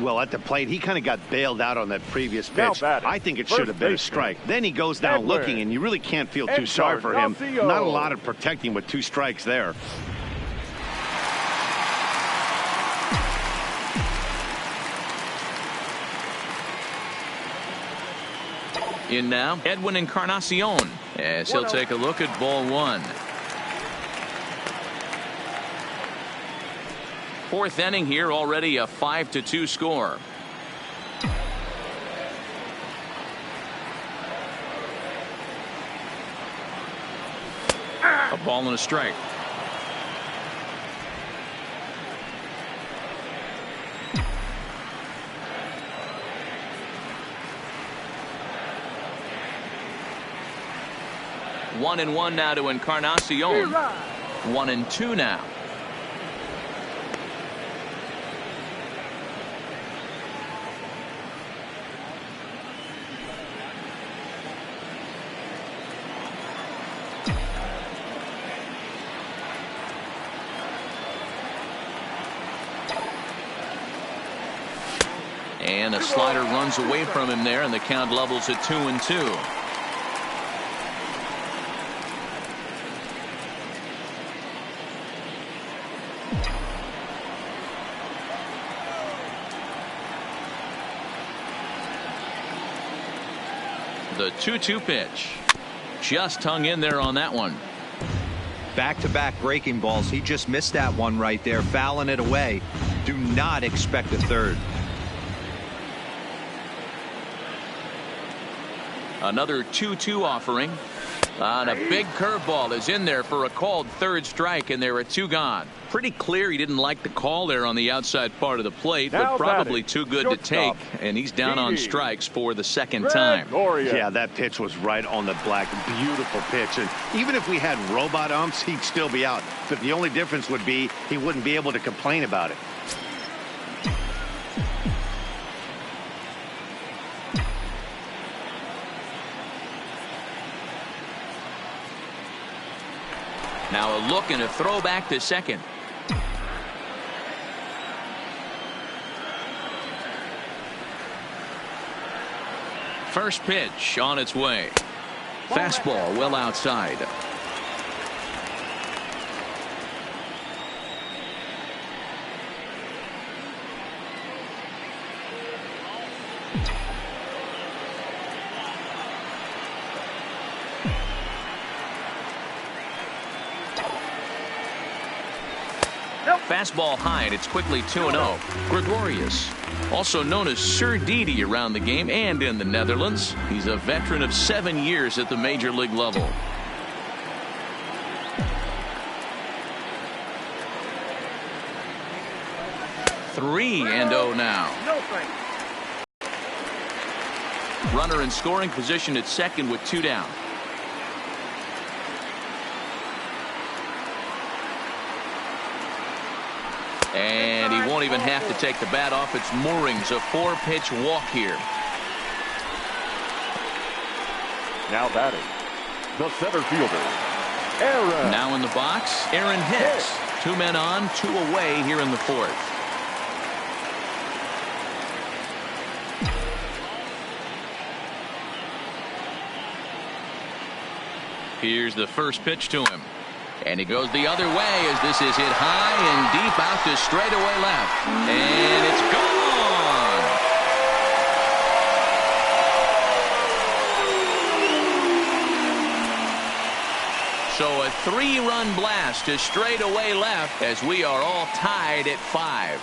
Well, at the plate, he kind of got bailed out on that previous pitch. I think it should have been a strike. Then he goes down looking, and you really can't feel too sorry for him. Not a lot of protecting with 2 strikes there.
In now, Edwin Encarnacion, as he'll take a look at ball 1. 4th inning here, already a 5-2 score. A ball and a strike. One and one now to Encarnacion. 1-2 now. And a slider runs away from him there, and the count levels at 2-2. The 2-2 pitch. Just hung in there on that one.
Back-to-back breaking balls. He just missed that one right there, fouling it away. Do not expect a third.
Another 2-2 offering. And a big curveball is in there for a called third strike, and there are 2 gone. Pretty clear he didn't like the call there on the outside part of the plate, but probably too good to take, and he's down on strikes for the second time.
Yeah, that pitch was right on the black. Beautiful pitch. And even if we had robot umps, he'd still be out. But the only difference would be he wouldn't be able to complain about it.
Now a look and a throw back to second. First pitch on its way. Fastball well outside. Fastball high, and it's quickly 2-0. Gregorius, also known as Sir Didi around the game and in the Netherlands. He's a veteran of 7 years at the major league level. Three and 0 now. Runner in scoring position at second with 2 down. And he won't even have to take the bat off its moorings. A 4-pitch walk here.
Now batting, the center fielder, Aaron.
Now in the box, Aaron Hicks. 2 men on, 2 away here in the 4th. Here's the first pitch to him. And he goes the other way as this is hit high and deep out to straightaway left. And it's gone. So a 3-run blast to straightaway left as we are all tied at 5.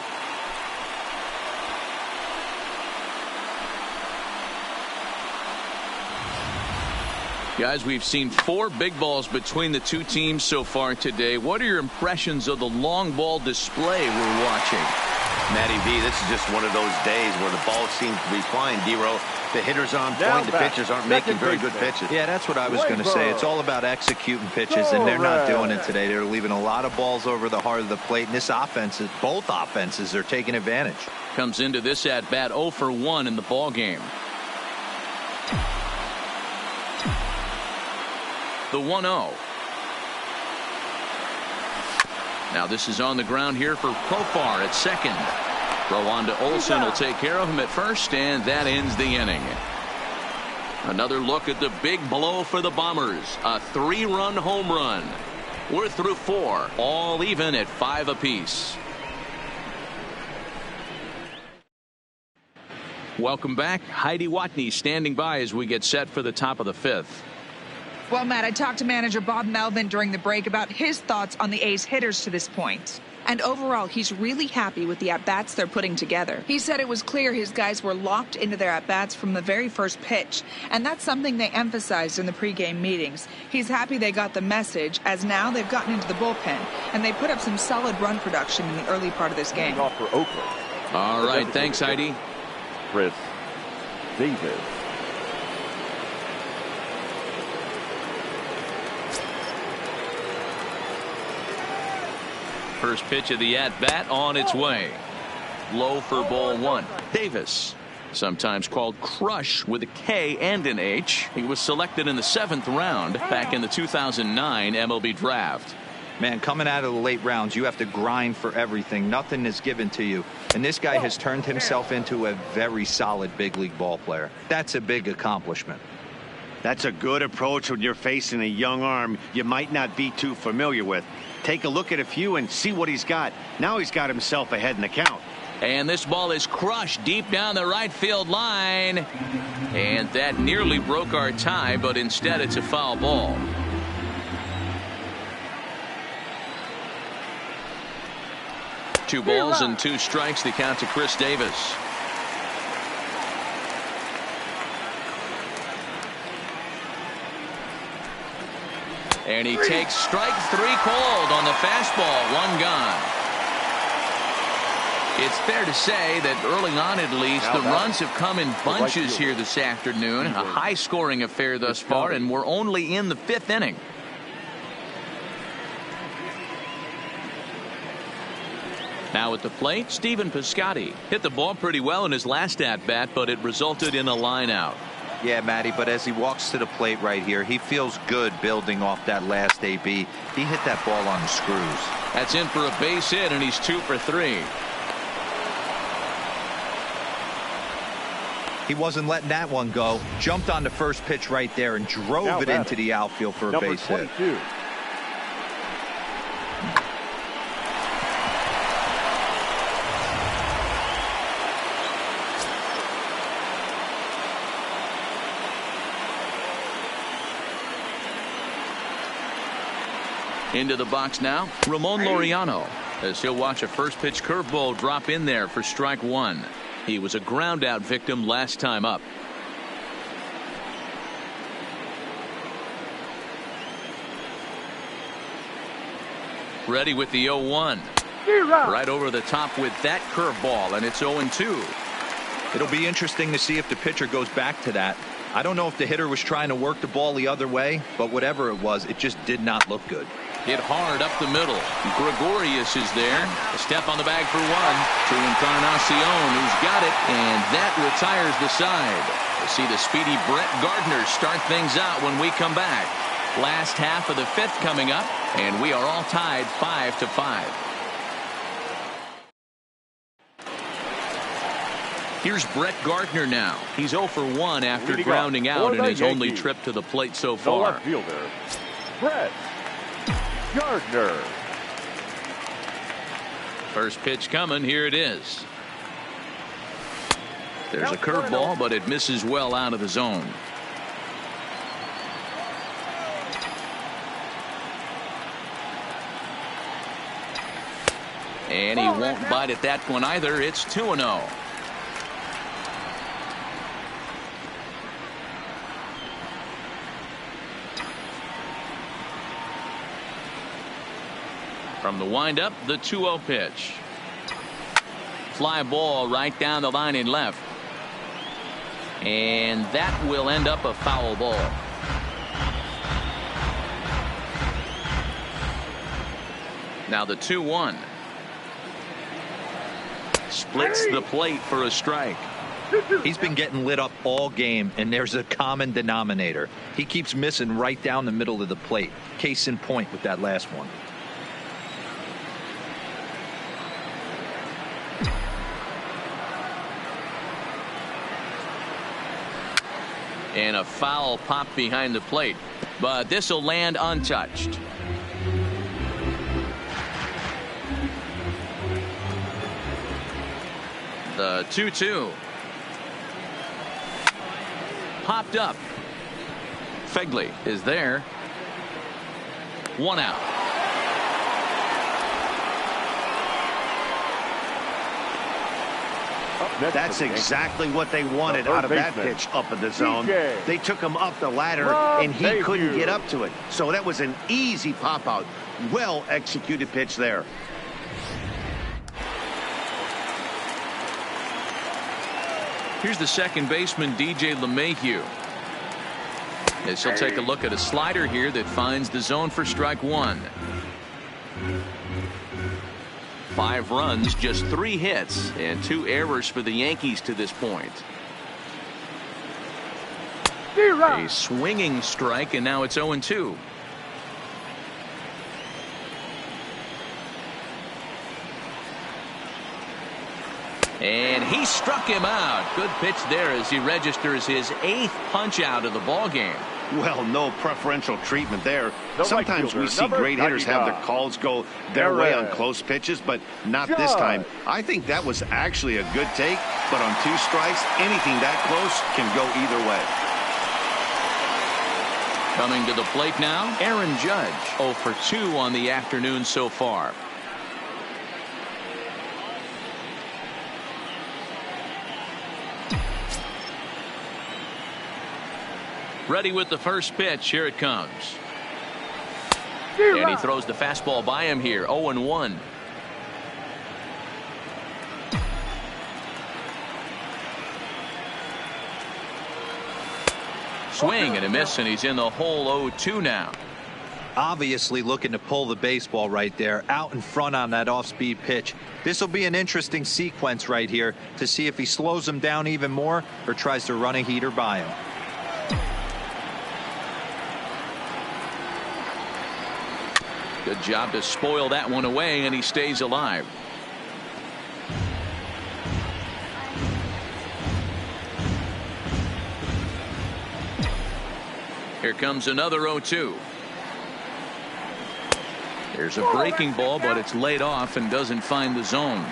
Guys, we've seen 4 big balls between the 2 teams so far today. What are your impressions of the long ball display we're watching?
Matty V, this is just one of those days where the ball seems to be flying, D-Row. The hitters on point, the pitchers aren't making very good pitches.
Yeah, that's what I was going to say. It's all about executing pitches, and they're not doing it today. They're leaving a lot of balls over the heart of the plate, and this offense, both offenses are taking advantage.
Comes into this at bat 0 for 1 in the ball game. The 1-0. Now this is on the ground here for Profar at second. Throw on to Olsen will take care of him at first, and that ends the inning. Another look at the big blow for the Bombers. A 3-run home run. We're through 4, all even at 5 apiece. Welcome back. Heidi Watney standing by as we get set for the top of the 5th.
Well, Matt, I talked to manager Bob Melvin during the break about his thoughts on the A's hitters to this point. And overall, he's really happy with the at-bats they're putting together. He said it was clear his guys were locked into their at-bats from the very first pitch. And that's something they emphasized in the pregame meetings. He's happy they got the message, as now they've gotten into the bullpen. And they put up some solid run production in the early part of this game.
Off for Oakland.
All right, thanks, Heidi.
Chris Davis.
First pitch of the at-bat on its way. Low for ball 1. Davis, sometimes called Crush with a K and an H. He was selected in the 7th round back in the 2009 MLB draft.
Man, coming out of the late rounds, you have to grind for everything. Nothing is given to you. And this guy has turned himself into a very solid big league ball player. That's a big accomplishment.
That's a good approach when you're facing a young arm you might not be too familiar with. Take a look at a few and see what he's got. Now he's got himself ahead in the count.
And this ball is crushed deep down the right field line. And that nearly broke our tie, but instead it's a foul ball. Two balls and 2 strikes, the count to Chris Davis. And he takes strike 3 cold on the fastball. 1 gone. It's fair to say that early on, at least, the runs have come in bunches here this afternoon. A high-scoring affair thus far, and we're only in the 5th inning. Now at the plate, Stephen Piscotty hit the ball pretty well in his last at-bat, but it resulted in a line-out.
Yeah, Matty, but as he walks to the plate right here, he feels good building off that last AB. He hit that ball on the screws.
That's in for a base hit, and he's 2 for 3.
He wasn't letting that one go. Jumped on the first pitch right there and drove it into the outfield for a base hit.
Into the box now, Ramon Laureano, as he'll watch a first pitch curveball drop in there for strike 1. He was a ground out victim last time up. Ready with the 0-1. Right over the top with that curveball, and it's 0-2.
It'll be interesting to see if the pitcher goes back to that. I don't know if the hitter was trying to work the ball the other way, but whatever it was, it just did not look good.
Hit hard up the middle. Gregorius is there. A step on the bag for 1 to Encarnacion, who's got it, and that retires the side. We'll see the speedy Brett Gardner start things out when we come back. Last half of the 5th coming up, and we are all tied 5-5. Here's Brett Gardner now. He's 0 for 1 after grounding out in his only trip to the plate so far.
Left fielder, Brett Gardner.
First pitch coming. Here it is. There's a curveball, but it misses well out of the zone. And he won't bite at that one either. It's 2-0. From the windup, the 2-0 pitch. Fly ball right down the line in left. And that will end up a foul ball. Now the 2-1. Splits the plate for a strike.
He's been getting lit up all game, and there's a common denominator. He keeps missing right down the middle of the plate. Case in point with that last one.
And a foul pop behind the plate, but this will land untouched. The 2-2 popped up. Fegley is there. 1 out.
That's exactly what they wanted out of that pitch up in the zone. They took him up the ladder, and he couldn't get up to it. So that was an easy pop-out. Well executed pitch there.
Here's the second baseman, DJ LeMahieu. As he'll take a look at a slider here that finds the zone for strike 1. 5 runs, just 3 hits, and 2 errors for the Yankees to this point. A swinging strike, and now it's 0-2. And he struck him out. Good pitch there as he registers his 8th punch out of the ball game.
Well, no preferential treatment there. Sometimes we see great hitters have their calls go their way on close pitches, but not this time. I think that was actually a good take, but on 2 strikes, anything that close can go either way.
Coming to the plate now, Aaron Judge, 0 for 2 on the afternoon so far. Ready with the first pitch. Here it comes. And he throws the fastball by him here. 0-1. Swing and a miss, and he's in the hole. 0-2 now.
Obviously looking to pull the baseball right there out in front on that off-speed pitch. This will be an interesting sequence right here to see if he slows him down even more or tries to run a heater by him.
Good job to spoil that one away, and he stays alive. Here comes another 0-2. There's a breaking ball, but it's laid off and doesn't find the zone.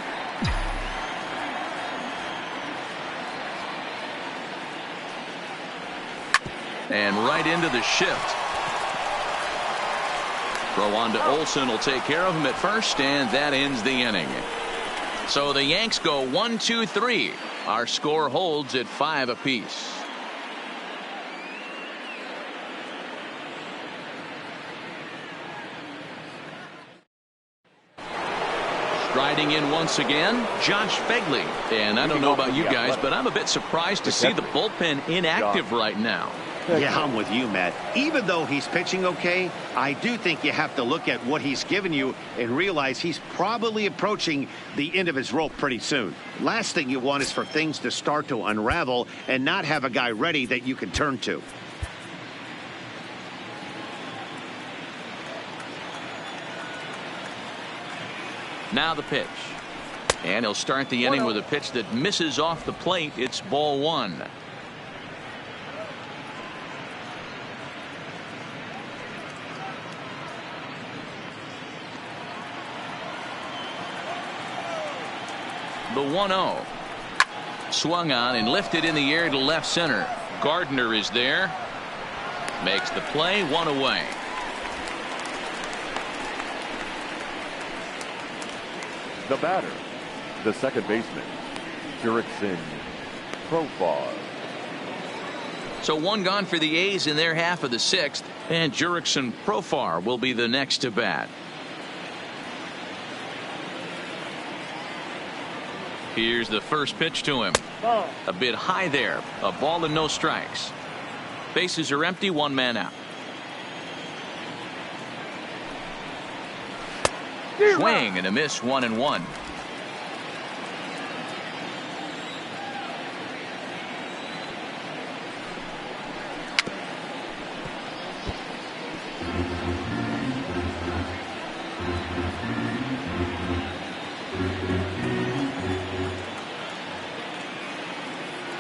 And right into the shift. Throw on to Olsen will take care of him at first, and that ends the inning. So the Yanks go 1-2-3. Our score holds at 5 apiece. Riding in once again, Josh Begley. And I don't know about you guys, but I'm a bit surprised to see the bullpen inactive right now.
Yeah, I'm with you, Matt. Even though he's pitching okay, I do think you have to look at what he's given you and realize he's probably approaching the end of his rope pretty soon. Last thing you want is for things to start to unravel and not have a guy ready that you can turn to.
Now the pitch. And he'll start the inning with a pitch that misses off the plate. It's ball 1. The 1-0. Swung on and lifted in the air to left center. Gardner is there. Makes the play. 1 away.
The batter, the second baseman, Jurickson Profar.
So 1 gone for the A's in their half of the 6th, and Jurickson Profar will be the next to bat. Here's the first pitch to him. A bit high there. A ball and no strikes. Bases are empty. 1 man out. Swing and a miss. 1-1.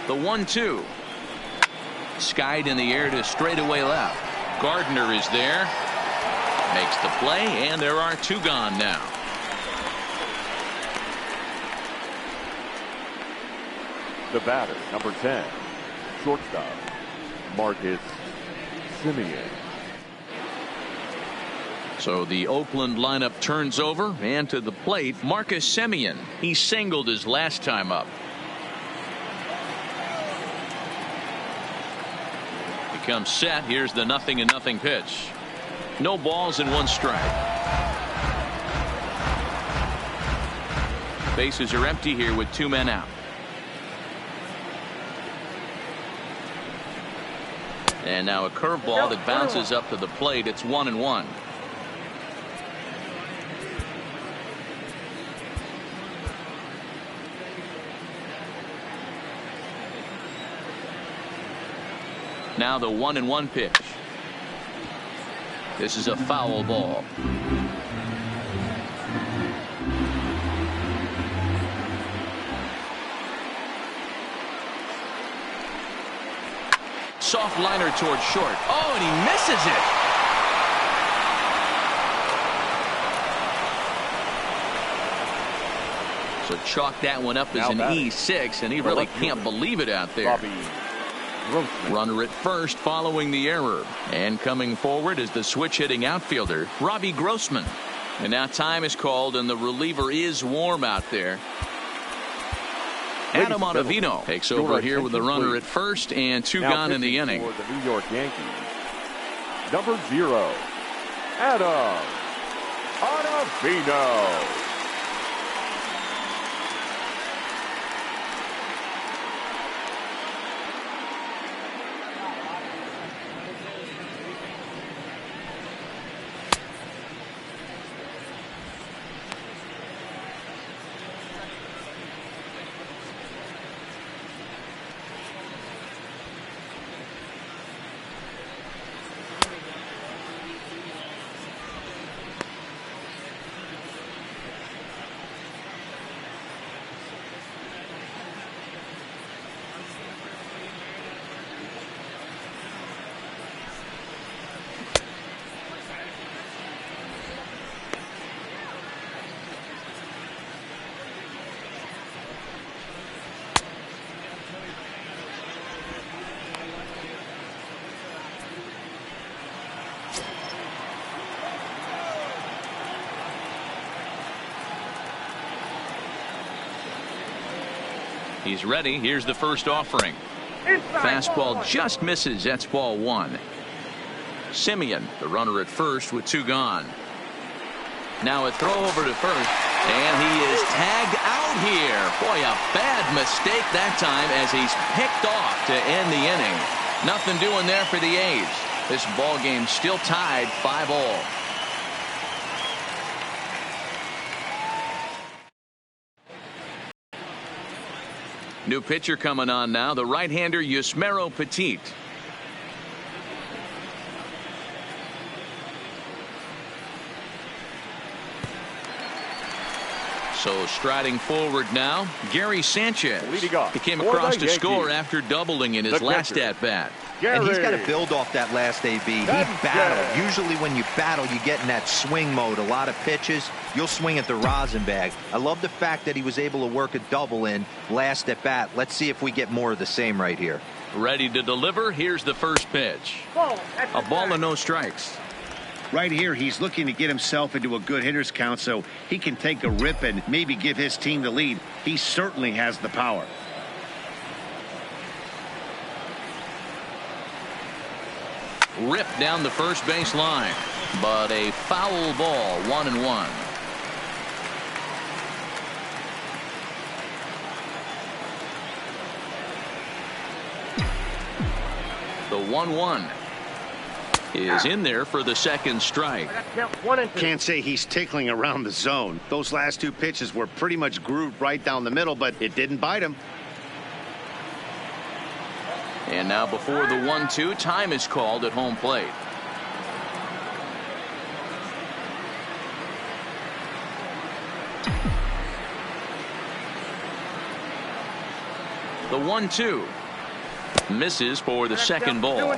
The 1-2. Skied in the air to straightaway left. Gardner is there. Makes the play, and there are 2 gone now.
The batter, number 10, shortstop, Marcus Semien.
So the Oakland lineup turns over, and to the plate, Marcus Semien. He singled his last time up. He comes set. Here's the 0-0 pitch. No balls and 1 strike. Bases are empty here with 2 men out. And now a curveball that bounces up to the plate. It's 1-1. Now the 1-1 pitch. This is a foul ball. Soft liner towards short. Oh, and he misses it. So chalk that one up as an E6, and he really can't believe it out there. Runner at first following the error. And coming forward is the switch-hitting outfielder, Robbie Grossman. And now time is called, and the reliever is warm out there. Adam Ottavino takes over here with the runner at first and 2 gone in the inning.
For the New York Yankees, number 0, Adam Ottavino.
He's ready. Here's the first offering. Fastball just misses. That's ball one. Simeon, the runner at first with two gone. Now a throw over to first, and he is tagged out here. Boy, a bad mistake that time as he's picked off to end the inning. Nothing doing there for the A's. This ball game still tied 5-all. New pitcher coming on now, the right-hander Yusmeiro Petit. So striding forward now, Gary Sanchez. He came across to score after doubling in his last at-bat.
And he's got to build off that last AB. He battled. Usually when you battle, you get in that swing mode. A lot of pitches, you'll swing at the rosin bag. I love the fact that he was able to work a double in last at bat. Let's see if we get more of the same right here.
Ready to deliver. Here's the first pitch. A ball and no strikes.
Right here, he's looking to get himself into a good hitter's count so he can take a rip and maybe give his team the lead. He certainly has the power.
Ripped down the first base line, but a foul ball, 1-1. The 1-1 is in there for the second strike.
Can't say he's tickling around the zone. Those last two pitches were pretty much grooved right down the middle, but it didn't bite him.
And now before the 1-2, time is called at home plate. The 1-2 misses for the second ball.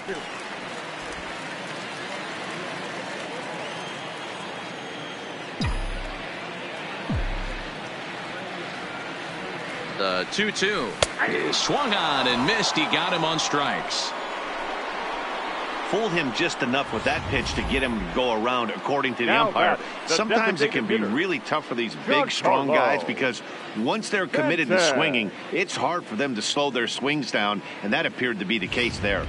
The 2-2 is swung on and missed. He got him on strikes.
Fooled him just enough with that pitch to get him to go around, according to the umpire. Sometimes it can be really tough for these big, strong guys because once they're committed to swinging, it's hard for them to slow their swings down, and that appeared to be the case there.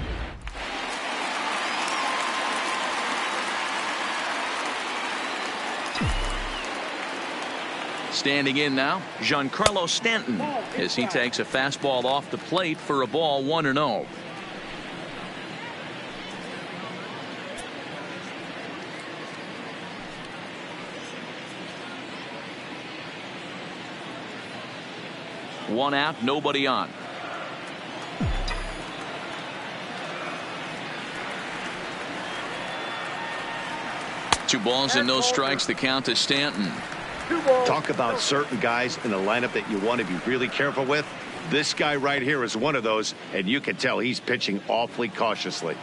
Standing in now, Giancarlo Stanton as he takes a fastball off the plate for a ball, 1-0. One out, nobody on. Two balls and no strikes. The count to Stanton.
Talk about certain guys in the lineup that you want to be really careful with. This guy right here is one of those, and you can tell he's pitching awfully cautiously.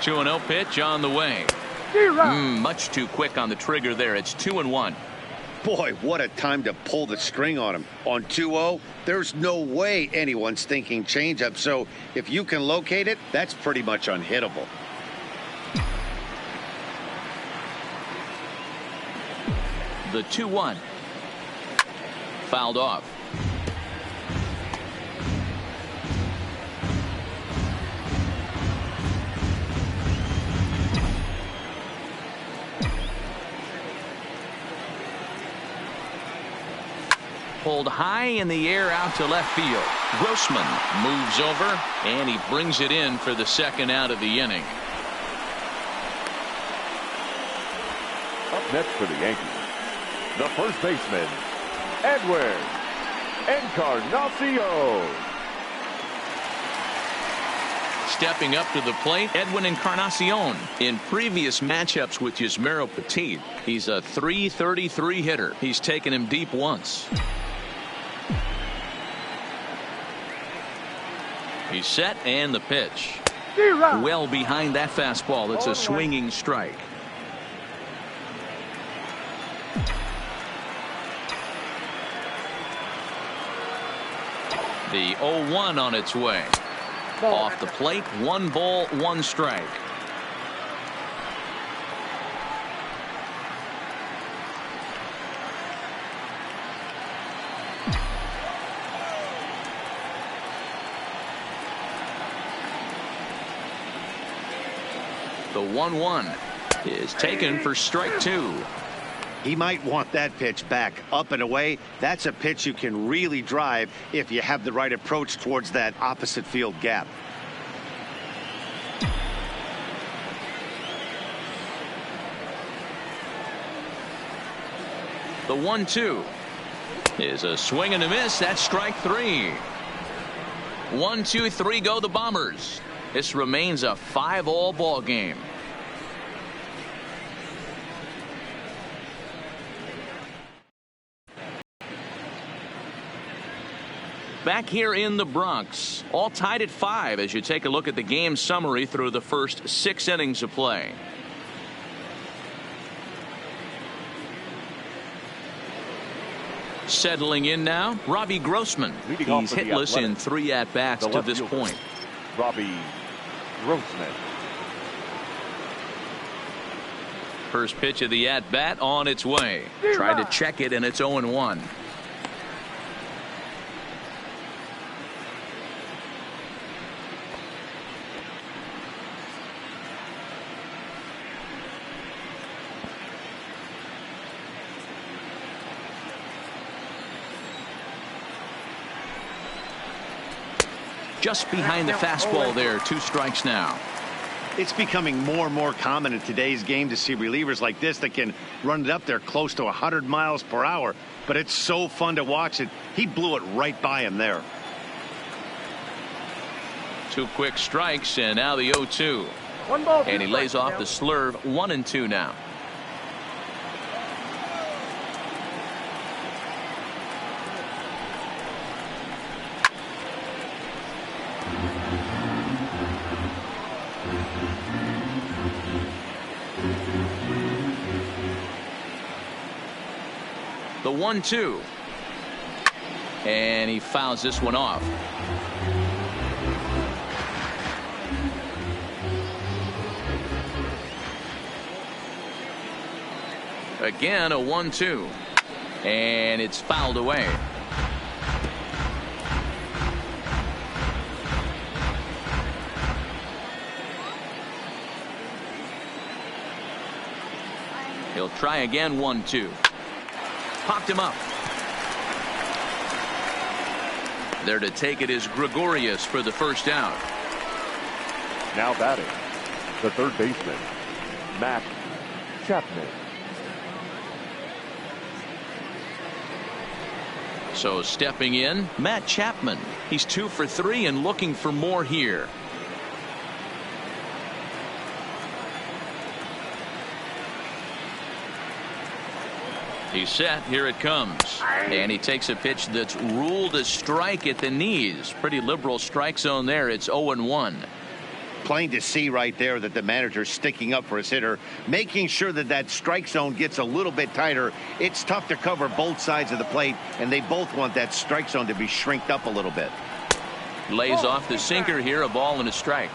Two 2-0 pitch on the way. Much too quick on the trigger there. It's 2-1.
Boy, what a time to pull the string on him. On 2-0, there's no way anyone's thinking changeup. So if you can locate it, that's pretty much unhittable.
The 2-1 fouled off. pulled high in the air out to left field. Grossman moves over, and he brings it in for the second out of the inning.
Up next for the Yankees, the first baseman, Edwin Encarnacion.
Stepping up to the plate, Edwin Encarnacion. In previous matchups with Yusmeiro Petit, he's a .333 hitter. He's taken him deep once. He's set, and the pitch. Well behind that fastball. It's a swinging strike. The 0-1 on its way. Off the plate, 1 ball, 1 strike. The 1-1 is taken for strike 2.
He might want that pitch back, up and away. That's a pitch you can really drive if you have the right approach towards that opposite field gap.
The 1-2 is a swing and a miss. That's strike 3. 1, 2, 3 go the Bombers. This remains a 5-all ball game. Back here in the Bronx, all tied at 5 as you take a look at the game summary through the first 6 innings of play. Settling in now, Robbie Grossman. He's hitless in 3 at-bats to this point.
Robbie Grossman.
First pitch of the at-bat on its way. Tried to check it, and it's 0-1. Just behind the fastball there. 2 strikes now.
It's becoming more and more common in today's game to see relievers like this that can run it up there close to 100 miles per hour. But it's so fun to watch it. He blew it right by him there.
2 quick strikes, and now the 0-2. And he lays off the slurve. 1-2 now. The 1-2. And he fouls this one off. Again, a 1-2. And it's fouled away. He'll try again. 1-2. Popped him up. There to take it is Gregorius for the first out.
Now batting, the third baseman, Matt Chapman.
So stepping in, Matt Chapman. He's 2 for 3 and looking for more here. He's set. Here it comes. And he takes a pitch that's ruled a strike at the knees. Pretty liberal strike zone there. It's 0-1.
Plain to see right there that the manager's sticking up for his hitter, making sure that that strike zone gets a little bit tighter. It's tough to cover both sides of the plate, and they both want that strike zone to be shrinked up a little bit.
Lays off the sinker here. A ball and a strike.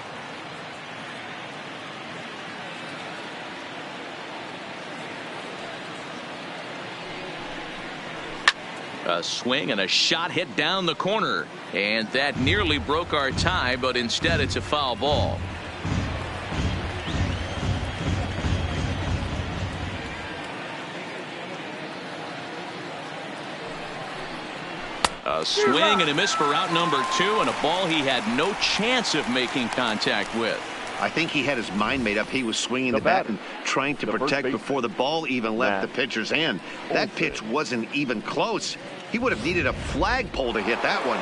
A swing and a shot hit down the corner, and that nearly broke our tie, but instead it's a foul ball. A swing and a miss for out number 2, and a ball he had no chance of making contact with.
I think he had his mind made up. He was swinging the bat and trying to protect before the ball even left the pitcher's hand. That pitch wasn't even close. He would have needed a flagpole to hit that one.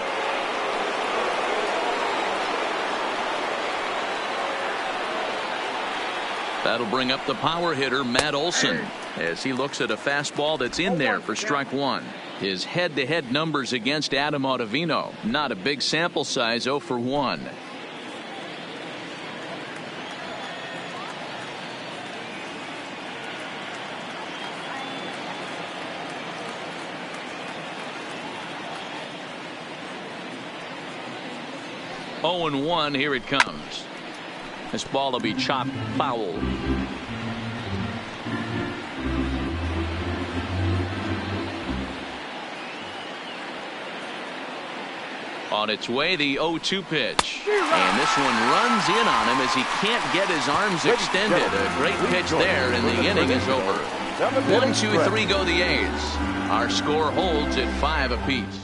That'll bring up the power hitter, Matt Olson, as he looks at a fastball that's in there for strike 1. His head-to-head numbers against Adam Ottavino. Not a big sample size, 0 for 1. Oh and 1, here it comes. This ball will be chopped foul. On its way, the 0-2 pitch. And this one runs in on him as he can't get his arms extended. A great pitch there, and the inning is over. 1, 2, 3 go the A's. Our score holds at 5 apiece.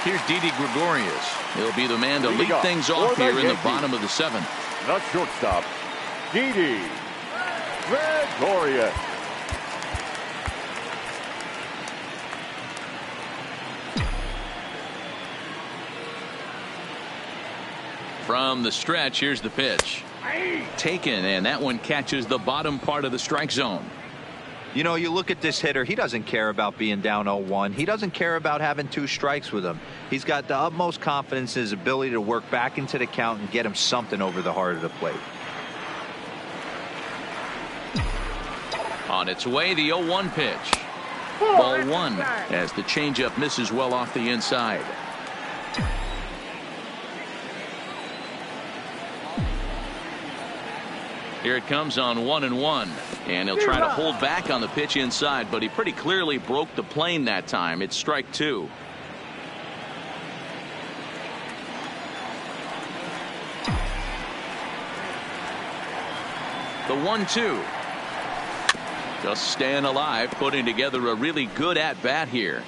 Here's Didi Gregorius. He'll be the man to lead things off here in the bottom of the 7th.
The shortstop, Didi Gregorius.
From the stretch, here's the pitch. Taken, and that one catches the bottom part of the strike zone.
You know, you look at this hitter, he doesn't care about being down 0-1. He doesn't care about having 2 strikes with him. He's got the utmost confidence in his ability to work back into the count and get him something over the heart of the plate.
On its way, the 0-1 pitch. Ball 1 as the changeup misses well off the inside. Here it comes on 1-1, and he'll try to hold back on the pitch inside, but he pretty clearly broke the plane that time. It's strike 2. The 1-2. Just staying alive, putting together a really good at-bat here.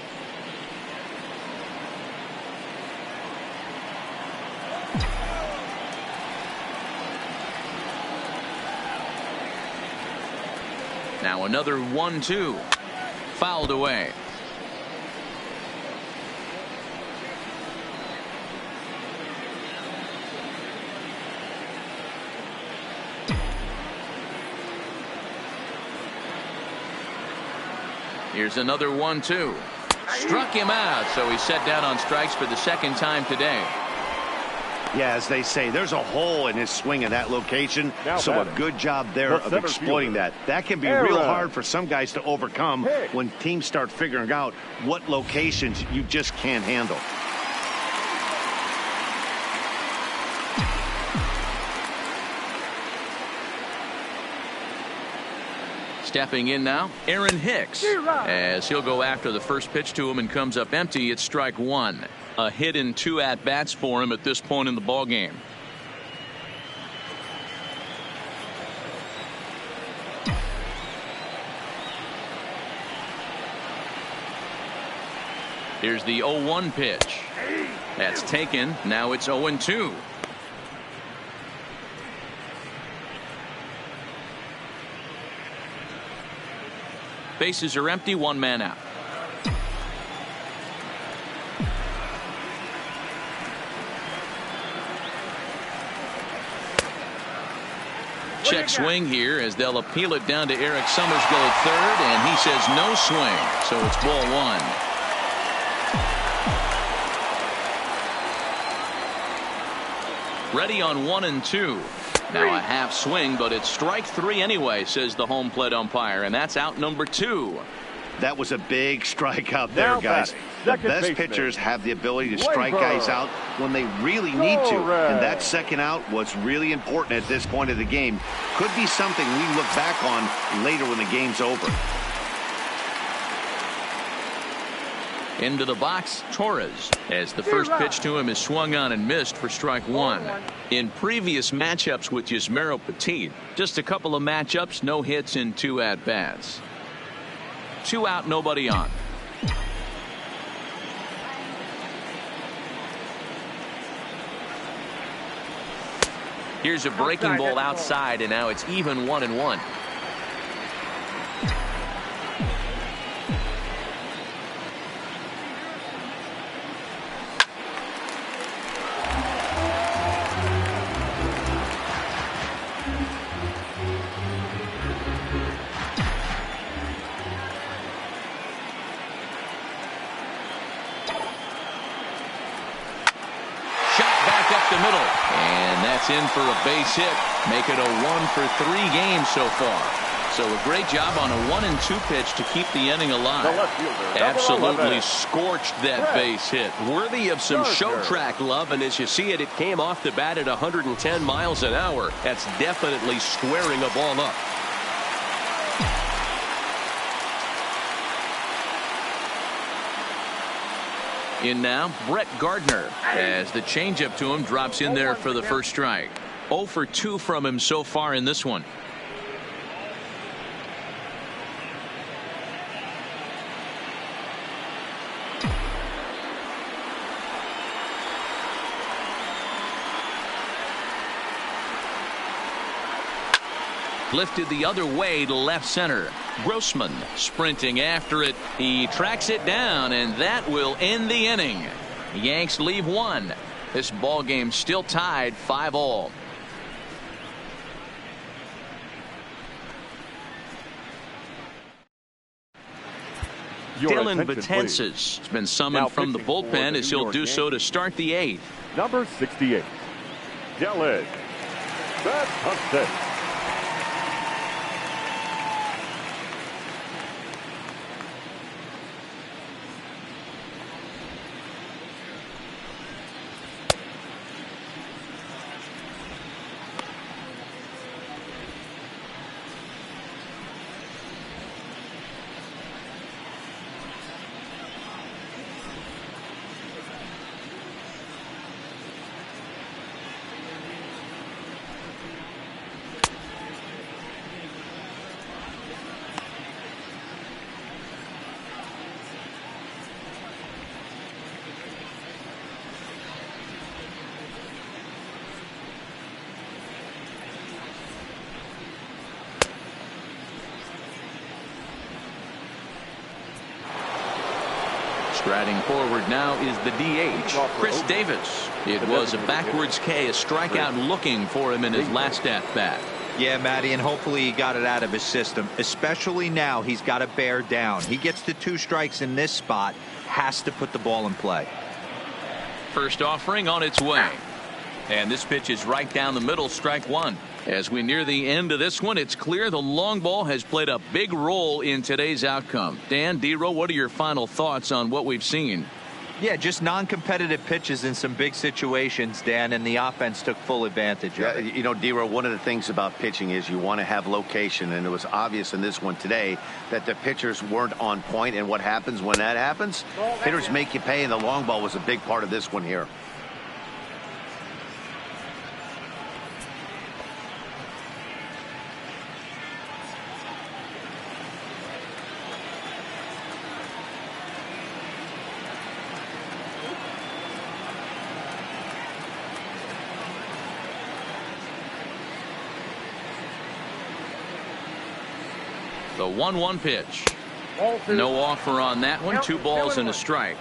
Now another 1-2. Fouled away. Here's another 1-2. Struck him out, so he's set down on strikes for the 2nd time today.
Yeah, as they say, there's a hole in his swing in that location, so a good job there of exploiting that. That can be real hard for some guys to overcome when teams start figuring out what locations you just can't handle.
Stepping in now, Aaron Hicks, as he'll go after the first pitch to him and comes up empty. It's strike 1. A hit in 2 at-bats for him at this point in the ball game. Here's the 0-1 pitch. That's taken. Now it's 0-2. Bases are empty, 1 man out. Check swing here as they'll appeal it down to Eric Summersgill at third, and he says no swing, so it's ball 1. Ready on 1 and 2. Now a half swing, but it's strike 3 anyway, says the home plate umpire, and that's out number 2.
That was a big strike out there, guys. The best pitchers have the ability to strike guys out when they really need to, and that second out was really important at this point of the game. Could be something we look back on later when the game's over.
Into the box, Torres, as the first pitch to him is swung on and missed for strike 1. In previous matchups with Yusmeiro Petit, just a couple of matchups, no hits in 2 at-bats. 2 out, nobody on.
Here's a breaking ball outside, and now it's even 1-1.
Up the middle, and that's in for a base hit. Make it a 1-for-3 game so far. So a great job on a 1-2 pitch to keep the inning alive.
Absolutely scorched that base hit. Worthy of some show track love, and as you see it, it came off the bat at 110 miles an hour. That's definitely squaring a ball up.
In now, Brett Gardner, as the changeup to him drops in there for the first strike. 0 for 2 from him so far in this one. Lifted the other way to left center. Grossman sprinting after it. He tracks it down, and that will end the inning. The Yanks leave one. This ball game still tied 5-all. Dylan Betances has been summoned from the bullpen as he'll do so to start the 8th.
Number 68, Dylan Betances.
Striding forward now is the DH, Chris Davis. It was a backwards K, a strikeout looking for him in his last at-bat.
Yeah, Matty, and hopefully he got it out of his system, especially now he's got to bear down. He gets the 2 strikes in this spot, has to put the ball in play.
First offering on its way. And this pitch is right down the middle, strike 1. As we near the end of this one, it's clear the long ball has played a big role in today's outcome. Dan, D-Row, what are your final thoughts on what we've seen?
Yeah, just non-competitive pitches in some big situations, Dan, and the offense took full advantage of it.
You know, D-Row, one of the things about pitching is you want to have location, and it was obvious in this one today that the pitchers weren't on point, and what happens when that happens? Hitters make you pay, and the long ball was a big part of this one here.
The 1-1 pitch. No offer on that one. 2 balls and a strike.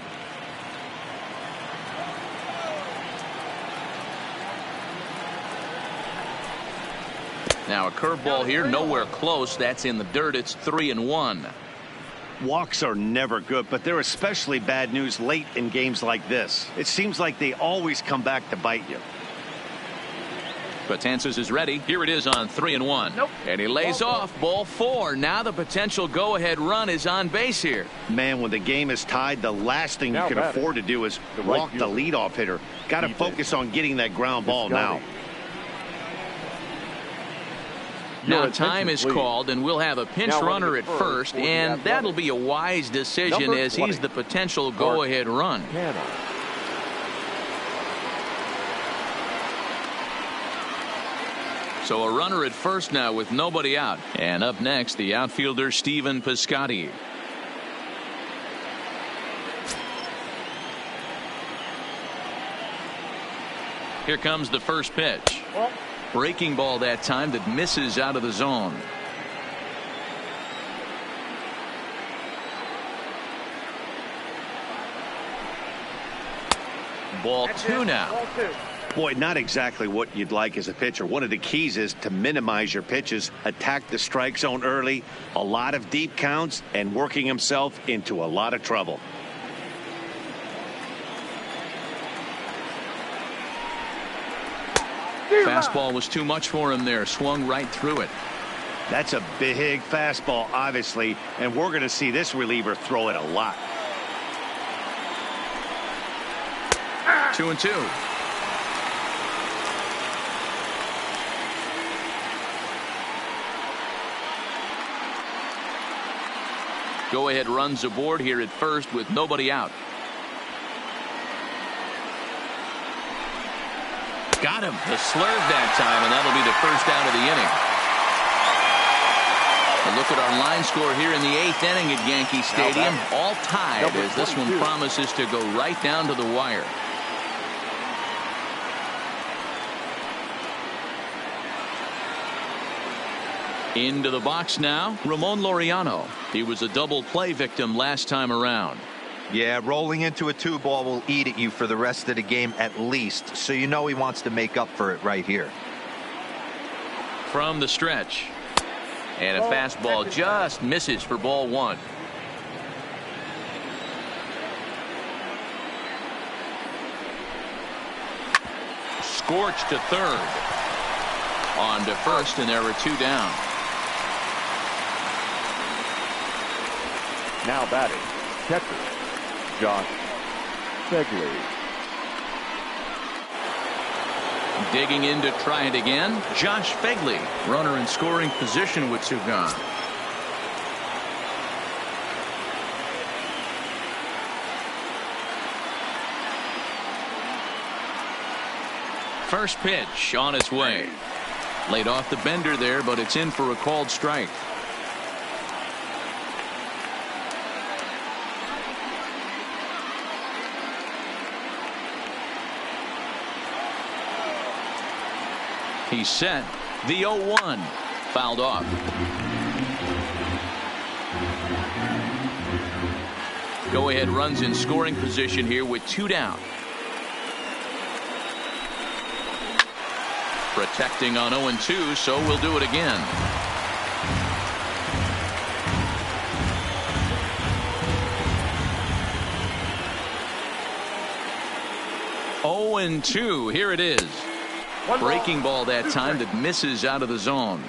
Now a curveball here, nowhere close. That's in the dirt. It's 3-1.
Walks are never good, but they're especially bad news late in games like this. It seems like they always come back to bite you.
Betances is ready. Here it is on 3-1. Nope. And he lays off. Ball 4. Now the potential go-ahead run is on base here.
Man, when the game is tied, the last thing you can afford to do is walk the leadoff hitter. Got to focus on getting that ground ball now.
Now time is called, and we'll have a pinch runner at first, and that'll be a wise decision as he's the potential go-ahead run. So a runner at first now with nobody out. And up next, the outfielder Stephen Piscotty. Here comes the first pitch. Breaking ball that time that misses out of the zone. Ball 2 now.
Boy, not exactly what you'd like as a pitcher. One of the keys is to minimize your pitches, attack the strike zone early, a lot of deep counts, and working himself into a lot of trouble.
Fastball was too much for him there. Swung right through it.
That's a big fastball, obviously, and we're going to see this reliever throw it a lot.
2-2. Go ahead runs aboard here at first with nobody out. Got him. The slurve that time, and that'll be the first out of the inning. A look at our line score here in the 8th inning at Yankee Stadium. All tied as this one promises to go right down to the wire. Into the box now, Ramon Laureano. He was a double play victim last time around.
Yeah, rolling into a 2-ball will eat at you for the rest of the game at least, so you know he wants to make up for it right here.
From the stretch. And a fastball just misses for ball 1. Scorched to third. On to first, and there are 2 down.
Now batting, catcher, Josh Begley.
Digging in to try it again, Josh Begley. Runner in scoring position with 2 gone. First pitch on its way. Laid off the bender there, but it's in for a called strike. He's set. The 0-1 fouled off. Go ahead runs in scoring position here with 2 down. Protecting on 0-2, so we'll do it again. Oh and 2. Here it is. Breaking ball that time that misses out of the zone.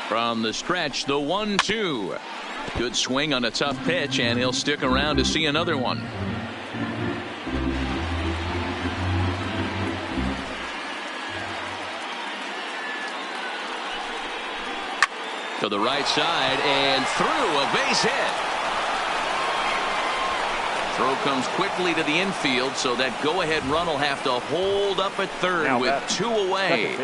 From the stretch, the 1-2. Good swing on a tough pitch, and he'll stick around to see another one. To the right side and through, a base hit. Throw comes quickly to the infield, so that go-ahead run will have to hold up at third now with 2 away.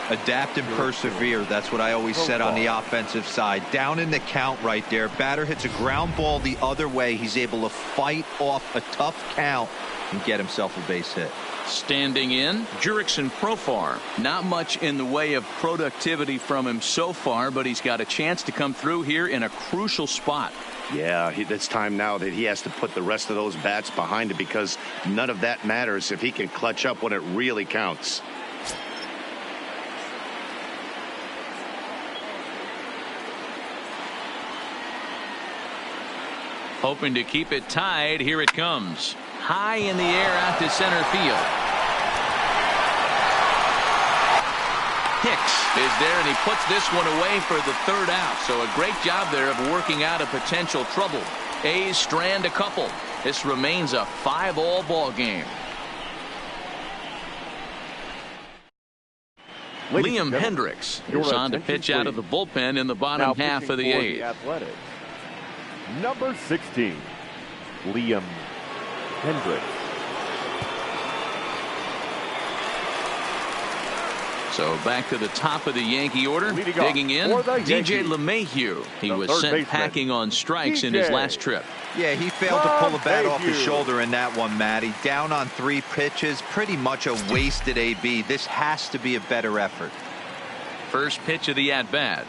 Adapt and persevere. That's what I always said on the offensive side. Down in the count right there. Batter hits a ground ball the other way. He's able to fight off a tough count and get himself a base hit.
Standing in, Jurickson Profar. Not much in the way of productivity from him so far, but he's got a chance to come through here in a crucial spot.
Yeah, it's time now that he has to put the rest of those bats behind it, because none of that matters if he can clutch up when it really counts.
Hoping to keep it tied. Here it comes. High in the air out to center field. Hicks is there, and he puts this one away for the 3rd out. So a great job there of working out a potential trouble. A's strand a couple. This remains a 5-all ball game. Liam Hendricks is on to pitch out of the bullpen in the bottom half of the 8th.
Athletics. Number 16, Liam Hendricks.
So back to the top of the Yankee order.
Leading off
Digging in,
for the
DJ
Yankees,
LeMahieu. He
the
was
third
sent
baseman,
packing on strikes in his last trip.
Yeah, he failed to pull the bat off his
LeMahieu.
shoulder in that one, Matty. Down on 3 pitches, pretty much a wasted AB. This has to be a better effort.
First pitch of the at-bat.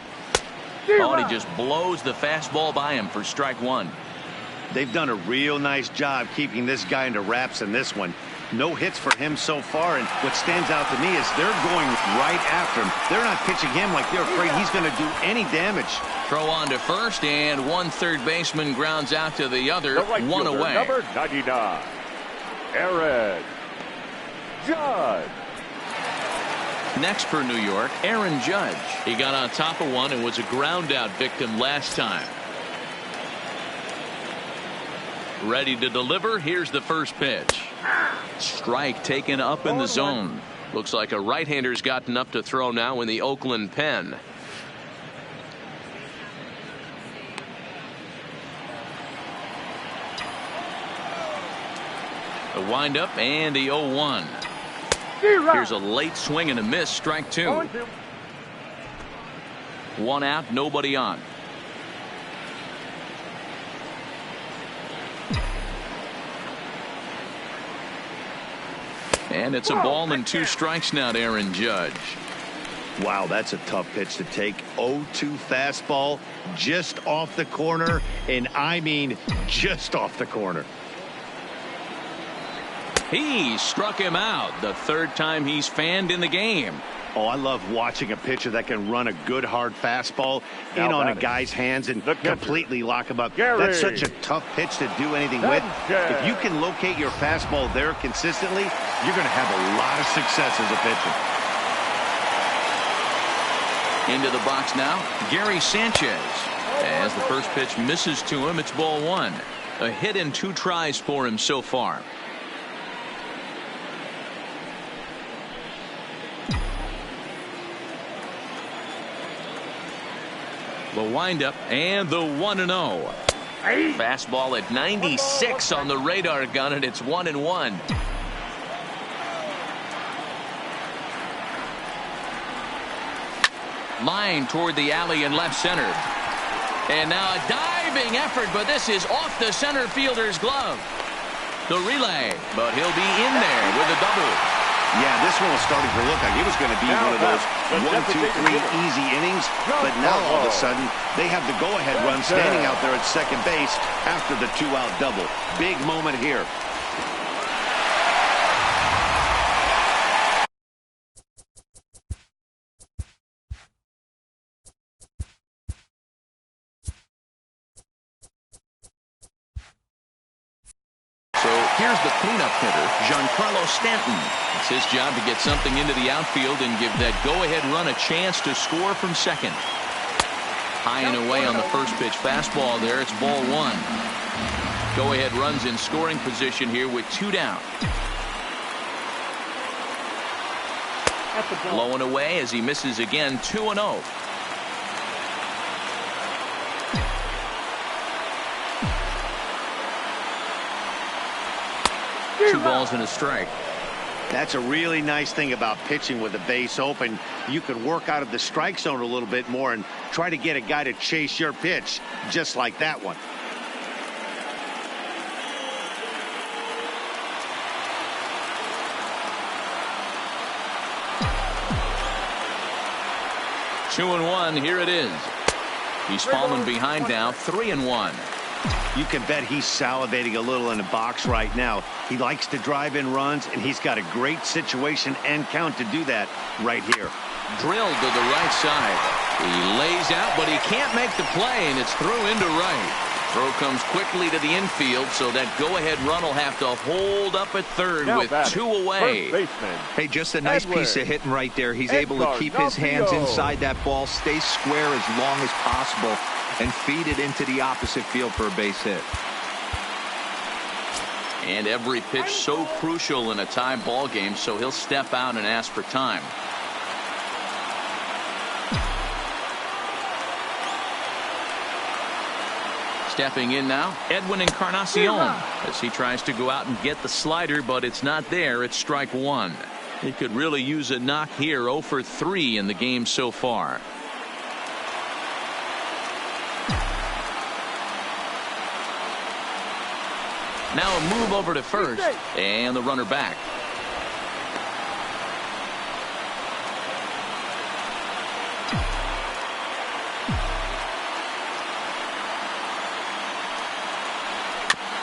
Oh, and he just blows the fastball by him for strike 1.
They've done a real nice job keeping this guy into wraps in this one. No hits for him so far, and what stands out to me is they're going right after him. They're not pitching him like they're afraid he's going to do any damage.
Throw on to first, and one third baseman grounds out to the other.
The right
One
fielder,
away.
number 99, Aaron Judge.
Next for New York, Aaron Judge. He got on top of one and was a ground out victim last time. Ready to deliver. Here's the first pitch. Strike taken up in the zone. Looks like a right-hander's gotten up to throw now in the Oakland pen. The windup and the 0-1. Here's a late swing and a miss. Strike 2. 1 out, nobody on. And it's a ball and 2 strikes now to Aaron Judge.
Wow, that's a tough pitch to take. 0-2 fastball just off the corner, and I mean just off the corner.
He struck him out. The 3rd time he's fanned in the game.
Oh, I love watching a pitcher that can run a good hard fastball in on a guy's hands and completely lock him up. That's such a tough pitch to do anything with. If you can locate your fastball there consistently, you're going to have a lot of success as a pitcher.
Into the box now, Gary Sanchez. As the first pitch misses to him, it's ball 1. A hit in 2 tries for him so far. The windup and the 1-0. Fastball at 96 on the radar gun, and it's 1-1. Line toward the alley in left center. And now a diving effort, but this is off the center fielder's glove. The relay, but he'll be in there with a double.
Yeah, this one was starting to look like it was going to be one of those 1, 2, 3 easy innings. But now all of a sudden, they have the go-ahead run standing out there at second base after the 2-out double. Big moment here.
Here's the cleanup hitter, Giancarlo Stanton. It's his job to get something into the outfield and give that go-ahead run a chance to score from second. High and away on the first pitch fastball there. It's ball 1. Go-ahead runs in scoring position here with 2 down. Blowing away as he misses again. 2-0. 2 balls and a strike.
That's a really nice thing about pitching with the base open. You can work out of the strike zone a little bit more and try to get a guy to chase your pitch, just like that one.
Two and 1. Here it is. He's fallen behind now. 3-1.
You can bet he's salivating a little in the box right now. He likes to drive in runs, and he's got a great situation and count to do that right here.
Drilled to the right side. He lays out, but he can't make the play, and it's through into right. Throw comes quickly to the infield, so that go-ahead run will have to hold up at third with 2 away.
Hey, just a nice piece of hitting right there. He's able to keep his hands inside that ball, stay square as long as possible, and feed it into the opposite field for a base hit.
And every pitch so crucial in a tie ball game, so he'll step out and ask for time. Stepping in now, Edwin Encarnacion, as he tries to go out and get the slider, but it's not there. It's strike 1. He could really use a knock here. 0 for 3 in the game so far. Now a move over to first, and the runner back.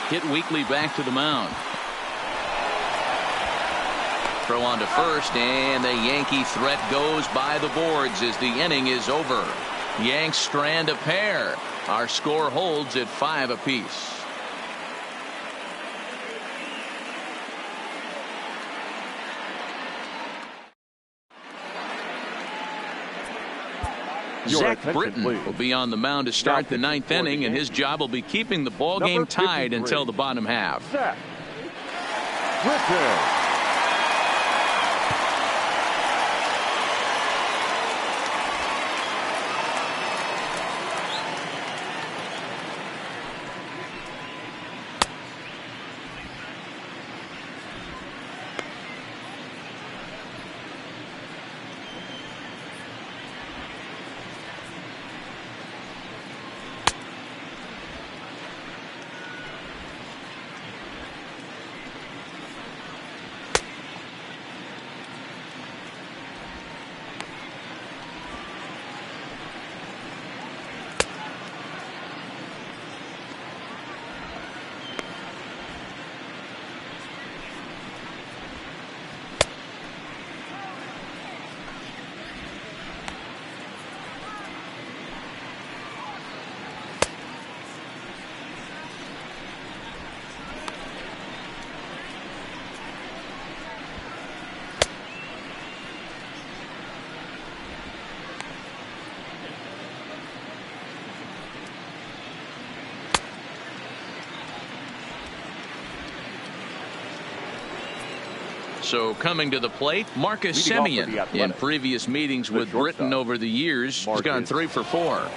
Hit weakly back to the mound. Throw on to first, and the Yankee threat goes by the boards as the inning is over. Yanks strand a pair. Our score holds at 5 apiece. Zach Britton will be on the mound to start the 9th inning, and his job will be keeping the ball game tied until the bottom half.
Zach Britton.
So coming to the plate, Marcus Semien. In previous meetings with Britton over the years, he's gone 3 for 4.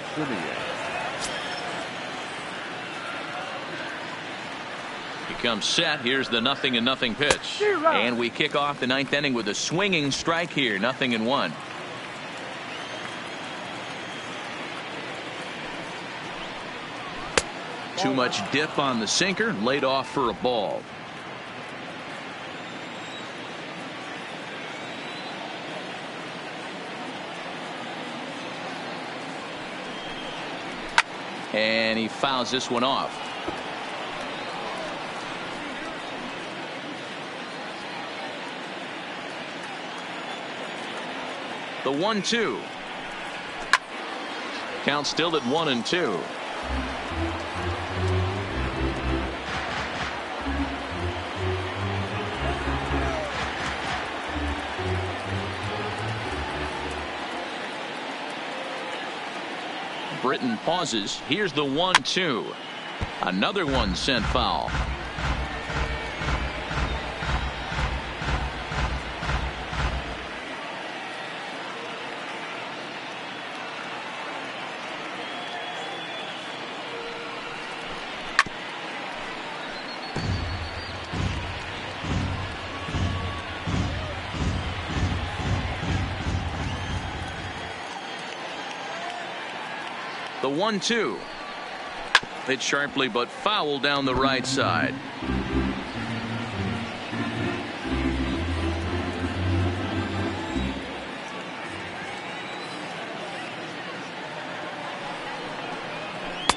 He comes set. Here's the 0-0 pitch. And we kick off the 9th inning with a swinging strike here. 0-1. Too much dip on the sinker. Laid off for a ball. And he fouls this one off. The 1-2. Count still at 1-2. Britton pauses. Here's the 1-2. Another one sent foul. The 1-2. Hit sharply but foul down the right side.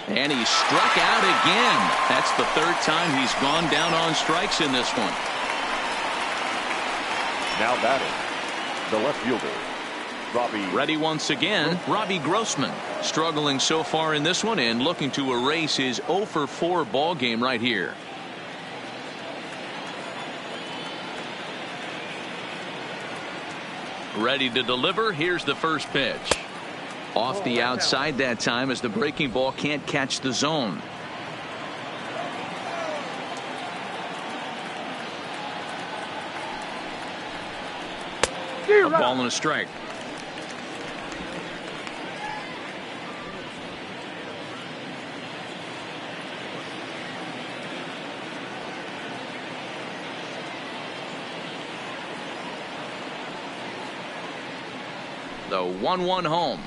And he struck out again. That's the 3rd time he's gone down on strikes in this one.
Now batting, the left fielder, Robbie.
Ready once again, Robbie Grossman. Struggling so far in this one and looking to erase his 0 for 4 ball game right here. Ready to deliver. Here's the first pitch. Off the outside that time as the breaking ball can't catch the zone. A ball and a strike. The 1-1 home.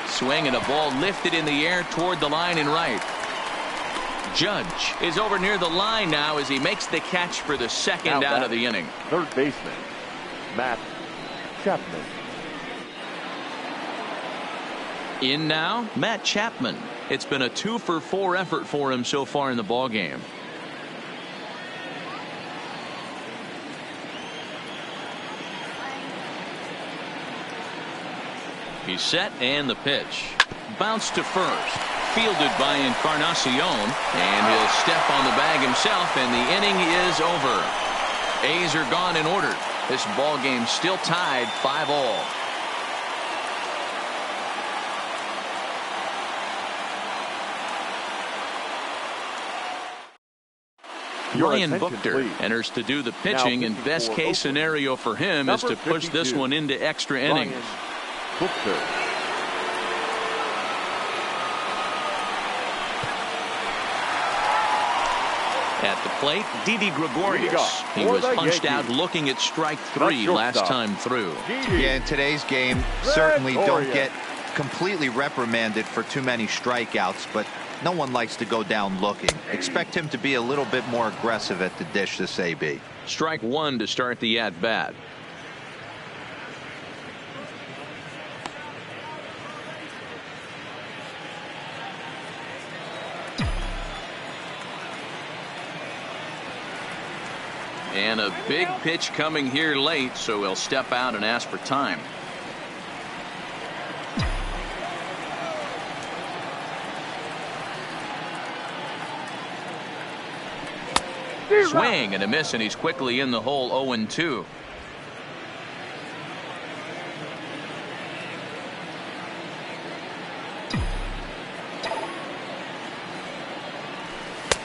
Swing and a ball lifted in the air toward the line and right. Judge is over near the line now as he makes the catch for the second out of the inning.
Third baseman, Matt Chapman.
In now, Matt Chapman. It's been a 2-for-4 effort for him so far in the ballgame. He's set and the pitch. Bounced to first. Fielded by Encarnacion, and he'll step on the bag himself, and the inning is over. A's are gone in order. This ball game still tied 5-all. Ryan Buchter enters to do the pitching, and best case scenario for him is to push this one into extra innings. At the plate, Didi Gregorius. He was punched out looking at strike 3 last time through.
Yeah, in today's game, certainly don't get completely reprimanded for too many strikeouts, but no one likes to go down looking. Expect him to be a little bit more aggressive at the dish this AB.
Strike 1 to start the at-bat. And a big pitch coming here late, so he'll step out and ask for time. Swing and a miss, and he's quickly in the hole. 0-2.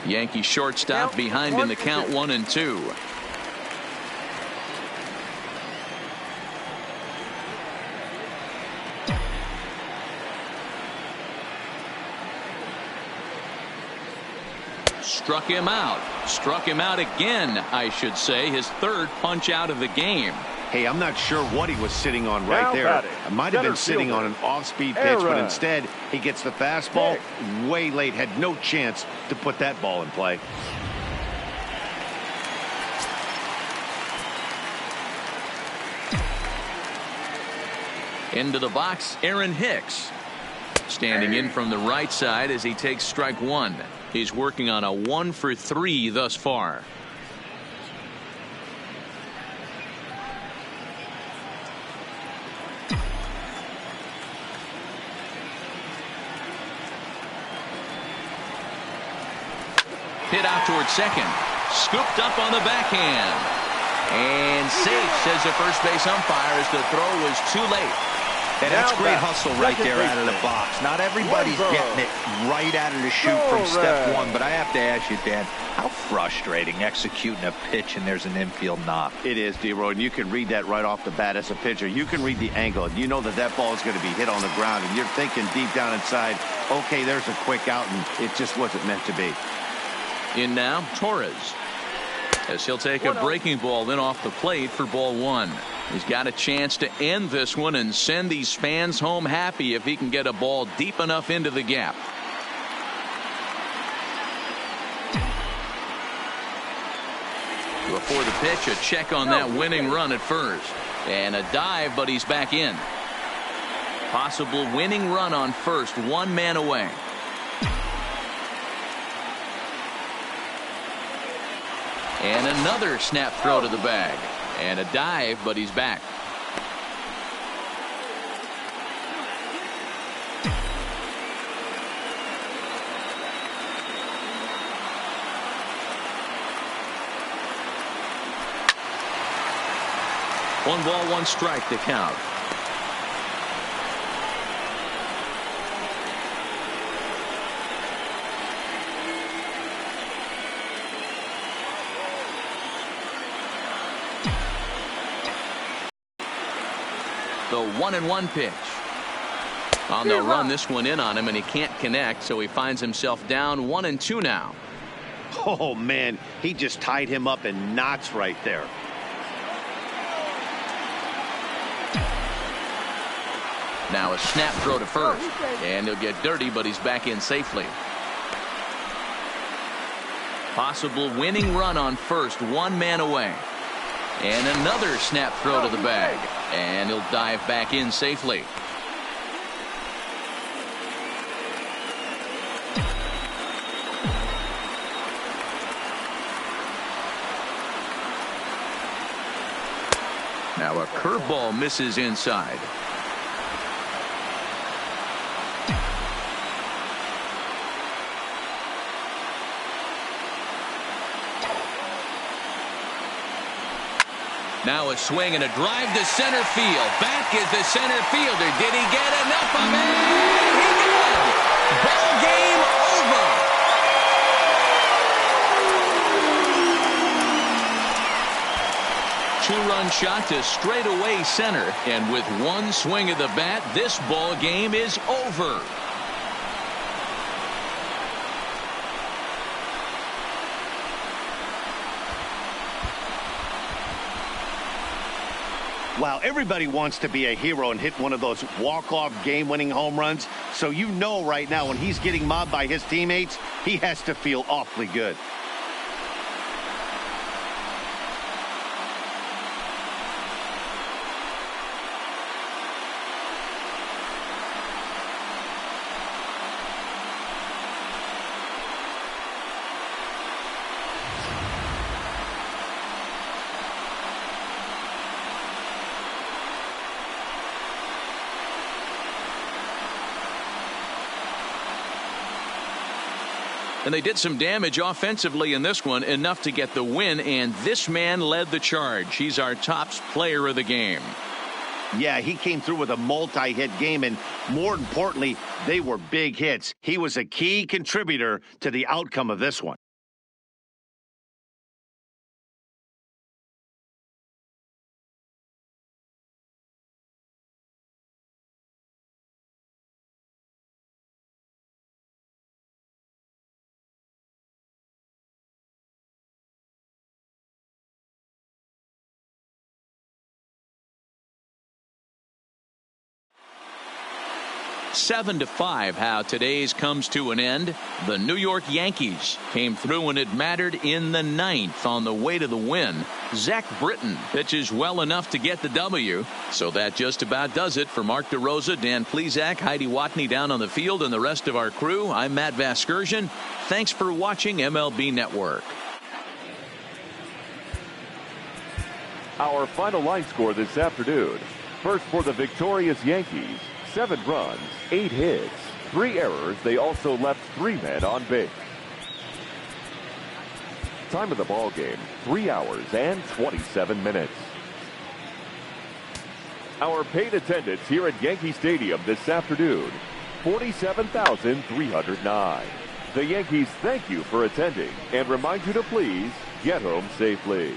Yankee shortstop behind in the count. 1-2. Struck him out. Struck him out again, I should say. His third punch out of the game.
Hey, I'm not sure what he was sitting on right there. It might have been sitting on an off-speed pitch, but instead he gets the fastball way late. Had no chance to put that ball in play.
Into the box, Aaron Hicks. Standing in from the right side as he takes strike 1. He's working on a 1-for-3 thus far. Hit out towards second. Scooped up on the backhand. And safe, says the first base umpire, as the throw was too late.
And that's great hustle right there out of the box. Not everybody's getting it right out of the chute from step 1, but I have to ask you, Dan, how frustrating executing a pitch and there's an infield knock.
It is, D-Roy, and you can read that right off the bat as a pitcher. You can read the angle, and you know that that ball is going to be hit on the ground, and you're thinking deep down inside, okay, there's a quick out, and it just wasn't meant to be.
In now, Torres, as he'll take a breaking ball then off the plate for ball 1. He's got a chance to end this one and send these fans home happy if he can get a ball deep enough into the gap. Before the pitch, a check on that winning run at first. And a dive, but he's back in. Possible winning run on first, 1 man away. And another snap throw to the bag. And a dive, but he's back. One ball, 1 strike to count. The 1-1 pitch. On the run, this one in on him, and he can't connect, so he finds himself down 1-2 now.
Oh, man, he just tied him up in knots right there.
Now a snap throw to first. And he'll get dirty, but he's back in safely. Possible winning run on first, one man away. And another snap throw to the bag. And he'll dive back in safely. Now a curveball misses inside. Now a swing and a drive to center field. Back is the center fielder. Did he get enough of it? He did. Ball game over. Two-run shot to straightaway center. And with one swing of the bat, this ball game is over.
Wow, everybody wants to be a hero and hit one of those walk-off game-winning home runs. So you know right now when he's getting mobbed by his teammates, he has to feel awfully good.
And they did some damage offensively in this one, enough to get the win, and this man led the charge. He's our top player of the game.
Yeah, he came through with a multi-hit game, and more importantly, they were big hits. He was a key contributor to the outcome of this one.
Seven to 5 how today's comes to an end. The New York Yankees came through when it mattered in the ninth on the way to the win. Zach Britton pitches well enough to get the W. So that just about does it for Mark DeRosa, Dan Plesac, Heidi Watney down on the field, and the rest of our crew. I'm Matt Vasgersian. Thanks for watching MLB Network.
Our final line score this afternoon. First for the victorious Yankees. 7 runs, 8 hits, 3 errors. They also left 3 men on base. Time of the ball game, 3 hours and 27 minutes. Our paid attendance here at Yankee Stadium this afternoon, 47,309. The Yankees thank you for attending and remind you to please get home safely.